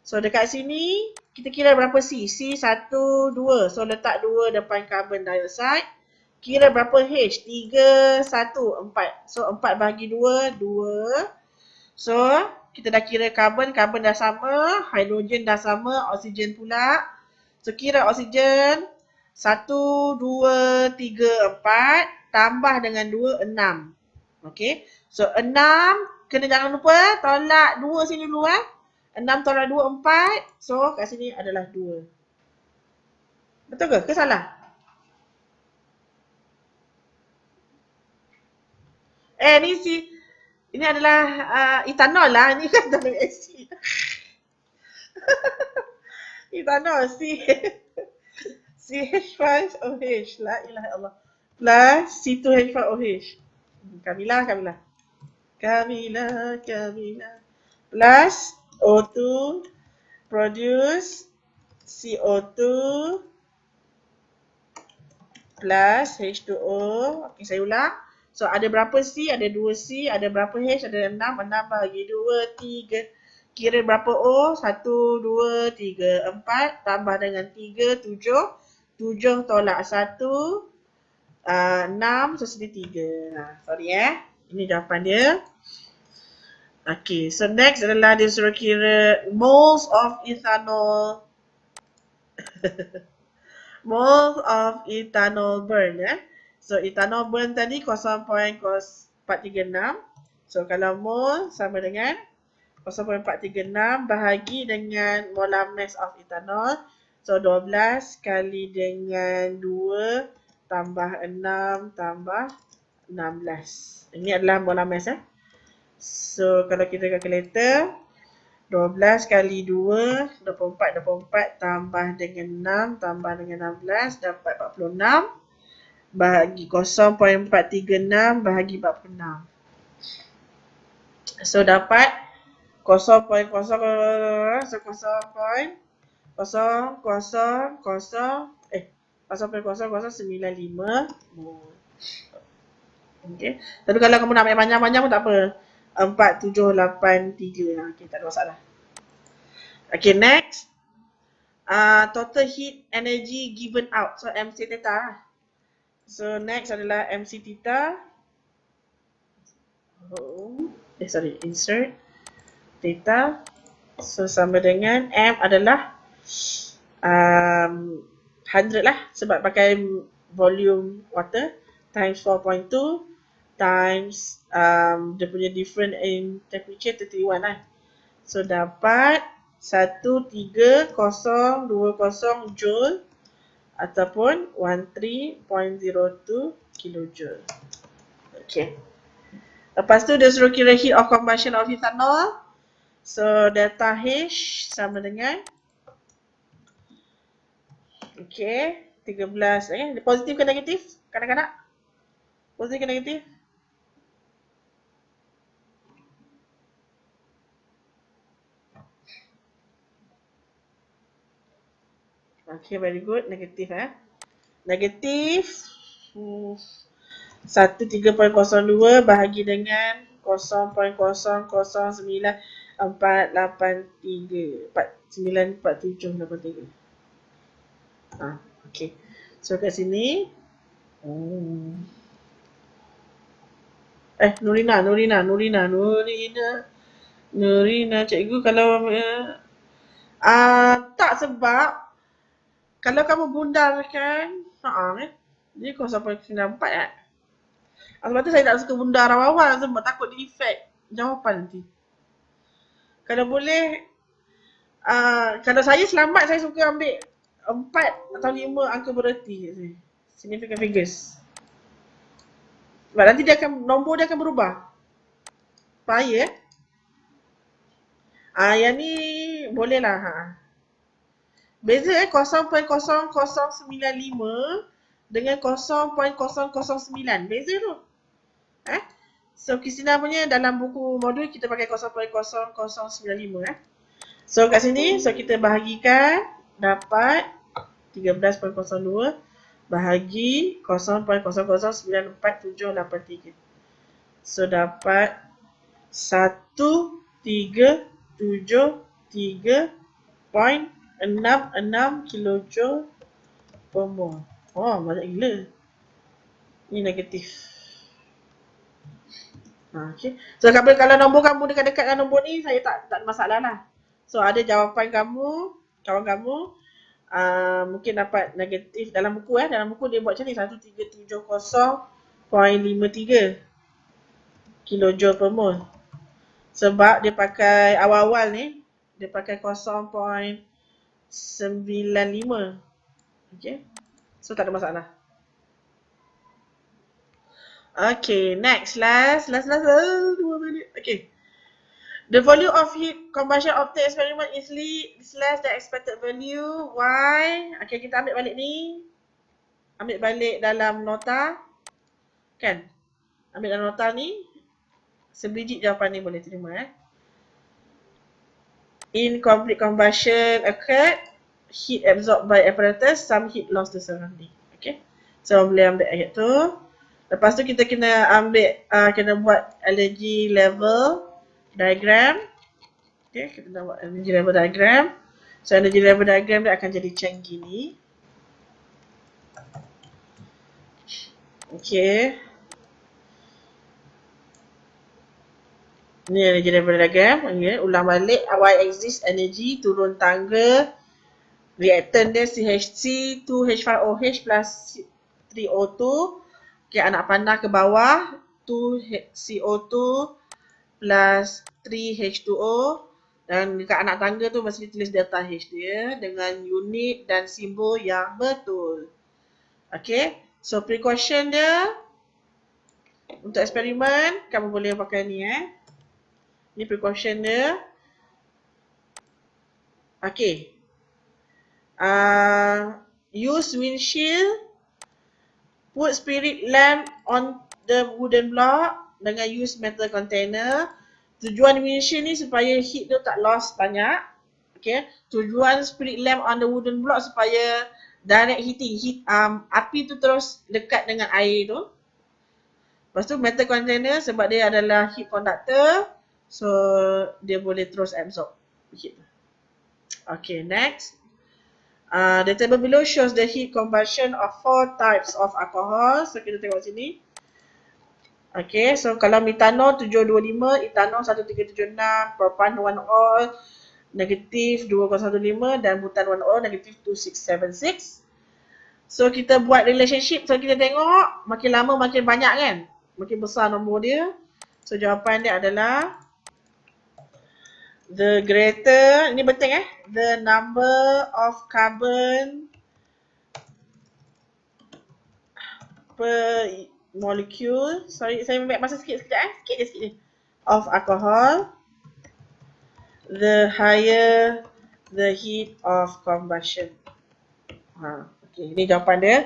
A: So dekat sini kita kira berapa C? C 1, 2. So letak 2 depan carbon dioxide. Kira berapa H? 3, 1, 4. So 4 bahagi 2, 2. So kita dah kira carbon dah sama. Hidrogen dah sama. Oksigen pula. So kira oksigen 1, 2, 3, 4 tambah dengan 2, 6. Okay. So 6 kena jangan lupa tolak 2 sini dulu 6 tolak 2, 4. So kat sini adalah 2. Betul ke? Ke salah? Ini adalah ethanol lah. Ini kan WSC. Ethanol CH5OH. La ilaha illallah. Plus C2H5OH. Kamila. Plus O2 produce CO2 plus H2O. Okay, saya ulang. So, ada berapa C? Ada 2 C. Ada berapa H? Ada 6. 6 bahagi 2, 3. Kira berapa O? 1, 2, 3, 4. Tambah dengan 3, 7. 7 tolak 1. 6. So, sini 3. Sorry Ini jawapan dia. Okay. So, next adalah dia suruh kira moles of ethanol. Moles of ethanol burn So, ethanol burn tadi 0.436. So, kalau mole sama dengan 0.436 bahagi dengan molar mass of ethanol. So, 12 kali dengan 2 tambah 6 tambah 16. Ini adalah molar mass So, kalau kita calculator, 12 kali 2, 24 tambah dengan 6 tambah dengan 16 dapat 46. Bahagi 0.436 bahagi 46. So dapat 0.0095 mol. Okay. Tapi kalau kamu nak ambil panjang-panjang pun tak apa. 4, 7, 8, 3. Okay, tak ada masalah. Okay, next. Total heat energy given out. So, MC theta lah. So, next adalah MC theta. Insert. Theta. So, sama dengan M adalah 100 lah. Sebab pakai volume water. Times 4.2. Times dia punya difference in temperature 31 lah. So dapat 13,020 joule ataupun 13.02 kilojoule. Okay. Lepas tu dia suruh kira heat of combustion of ethanol. So delta H sama dengan okay, 13 positif ke negatif kanak-kanak? Positif ke negatif? Okay, very good. Negatif Negatif 13.02 bahagi dengan 0.0094783. Okay. So kat sini Nurina cikgu kalau tak, sebab kalau kamu bundarkan dia 0.94 sebab tu saya tak suka bundar awal-awal sebab takut dia efek jawapan nanti. Kalau boleh kalau saya selamat, saya suka ambil 4 atau 5 angka bererti. Significant figures. Sebab nanti nombor dia akan berubah. Bahaya yang ni boleh lah. Beza 0.0095 dengan 0.009. Beza tu. So Kristina punya dalam buku modul kita pakai 0.0095 So kat sini kita bahagikan dapat 13.02 bahagi 0.009473. So dapat 1373.66 kilojoule per mol. Banyak gila. Ni negatif. Okay. So kalau nombor kamu dekat-dekat dengan nombor ni, saya tak ada masalah lah. So ada jawapan kamu, kawan kamu mungkin dapat negatif dalam buku dalam buku dia buat macam ni 1370.53 kilojoule per mol. Sebab dia pakai awal-awal ni dia pakai 0.95. Okay. So tak ada masalah. Okay, next. Last 2 minit. Okay. The volume of heat combustion of the experiment is less than expected value. Why? Okay, kita ambil balik ni. Ambil balik dalam nota. Kan? Ambil dalam nota ni. Sebiji jawapan ni boleh terima. Incomplete combustion occurred. Heat absorbed by apparatus. Some heat lost to surrounding. Okay. So, boleh ambil ayat tu. Lepas tu kita kena ambil, kena buat energy level diagram. Okay, kita nak buat energy level diagram. So, energy level diagram dia akan jadi macam gini. Okay. Ni energy level diagram. Okay. Ulang balik. Y-axis energy, turun tangga. Reactant dia CH3 2H5OH plus 3O2. Okay, anak panah ke bawah 2CO2 plus 3H2O. Dan dekat anak tangga tu mesti ditulis delta H dia dengan unit dan simbol yang betul. Okay, so precaution dia untuk eksperimen kamu boleh pakai ni Ni precaution dia. Okay, use windshield. Put spirit lamp on the wooden block dengan use metal container. Tujuan windshield ni supaya heat tu tak loss banyak. Okay. Tujuan spirit lamp on the wooden block supaya direct heating. Api tu terus dekat dengan air tu. Lepas tu metal container sebab dia adalah heat conductor, so dia boleh terus absorb heat. Okay, next. The table below shows the heat conversion of 4 types of alcohol. So kita tengok sini. Okay, so kalau metanol 725, etanol 1376, propan 1-ol negatif 2015 dan butan 1-ol negatif 2676. So kita buat relationship, so kita tengok makin lama makin banyak kan, makin besar nombor dia. So jawapan dia adalah the greater, ini penting the number of carbon per molecule, sorry saya ambil masa sikit je of alcohol, the higher the heat of combustion. Okay, ini jawapan dia.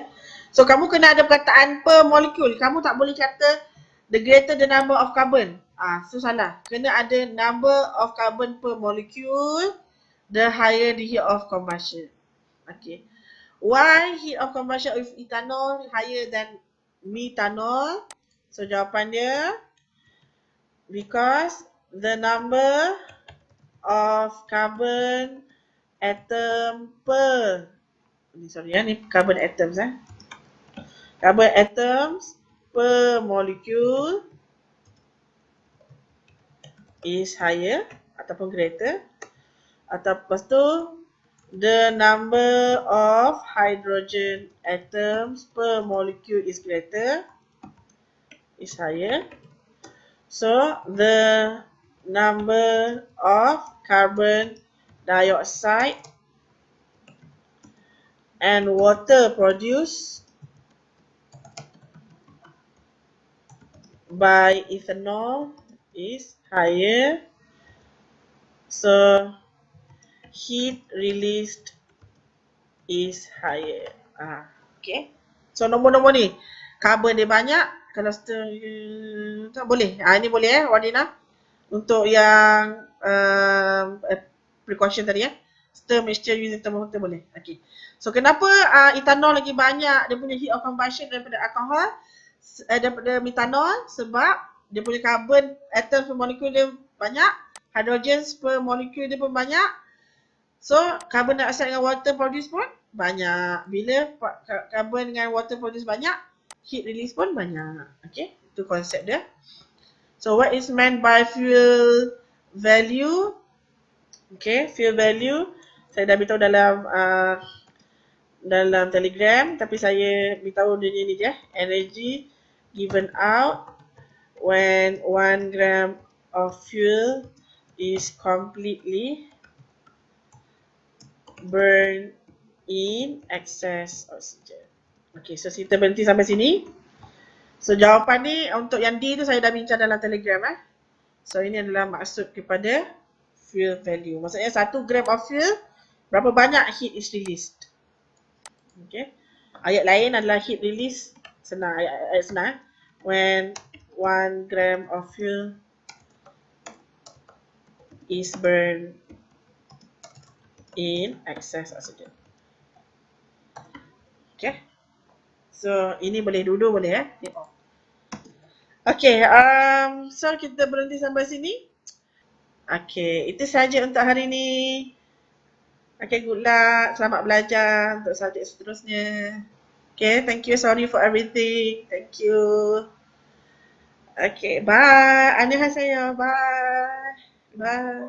A: So kamu kena ada perkataan per molecule, kamu tak boleh kata the greater the number of carbon. So salah. Kena ada number of carbon per molecule, the higher the heat of combustion. Okay. Why heat of combustion of ethanol higher than methanol? So jawapan dia, because the number of carbon atom per, ni carbon atoms carbon atoms per molecule is higher ataupun greater, atau lepas tu the number of hydrogen atoms per molecule is greater, is higher. So the number of carbon dioxide and water produced by ethanol is higher. So heat released is higher. Okay. So nombor-nombor ni, carbon dia banyak, kalau tak boleh. Ini boleh Wadina. Untuk yang precaution tadi stir mixture using thermometer boleh. Okay. So kenapa ethanol lagi banyak dia punya heat of combustion daripada alcohol, daripada methanol? Sebab dia punya carbon atom per molecule dia banyak, hydrogen per molecule dia pun banyak. So carbon dioxide dengan water produce pun banyak. Bila carbon dengan water produce banyak, heat release pun banyak. Okay, itu konsep dia. So what is meant by fuel value? Okay, fuel value saya dah beritahu dalam Telegram, tapi saya beritahu dia ni je. Energy given out when 1 gram of fuel is completely burned in excess oxygen. Okay, so kita berhenti sampai sini. So jawapan ni untuk yang D tu saya dah bincang dalam Telegram So ini adalah maksud kepada fuel value. Maksudnya 1 gram of fuel, berapa banyak heat is released. Okay. Ayat lain adalah heat release, senang, ayat senang. When 1 gram of fuel is burned in excess oxygen. Okay. So ini boleh dulu boleh tengok. Okay, so kita berhenti sampai sini. Okay, itu saja untuk hari ini. Okay, good luck. Selamat belajar untuk subjek seterusnya. Okay, thank you. Sorry for everything. Thank you. Okay, bye. Annyeonghaseyo. Bye. Bye.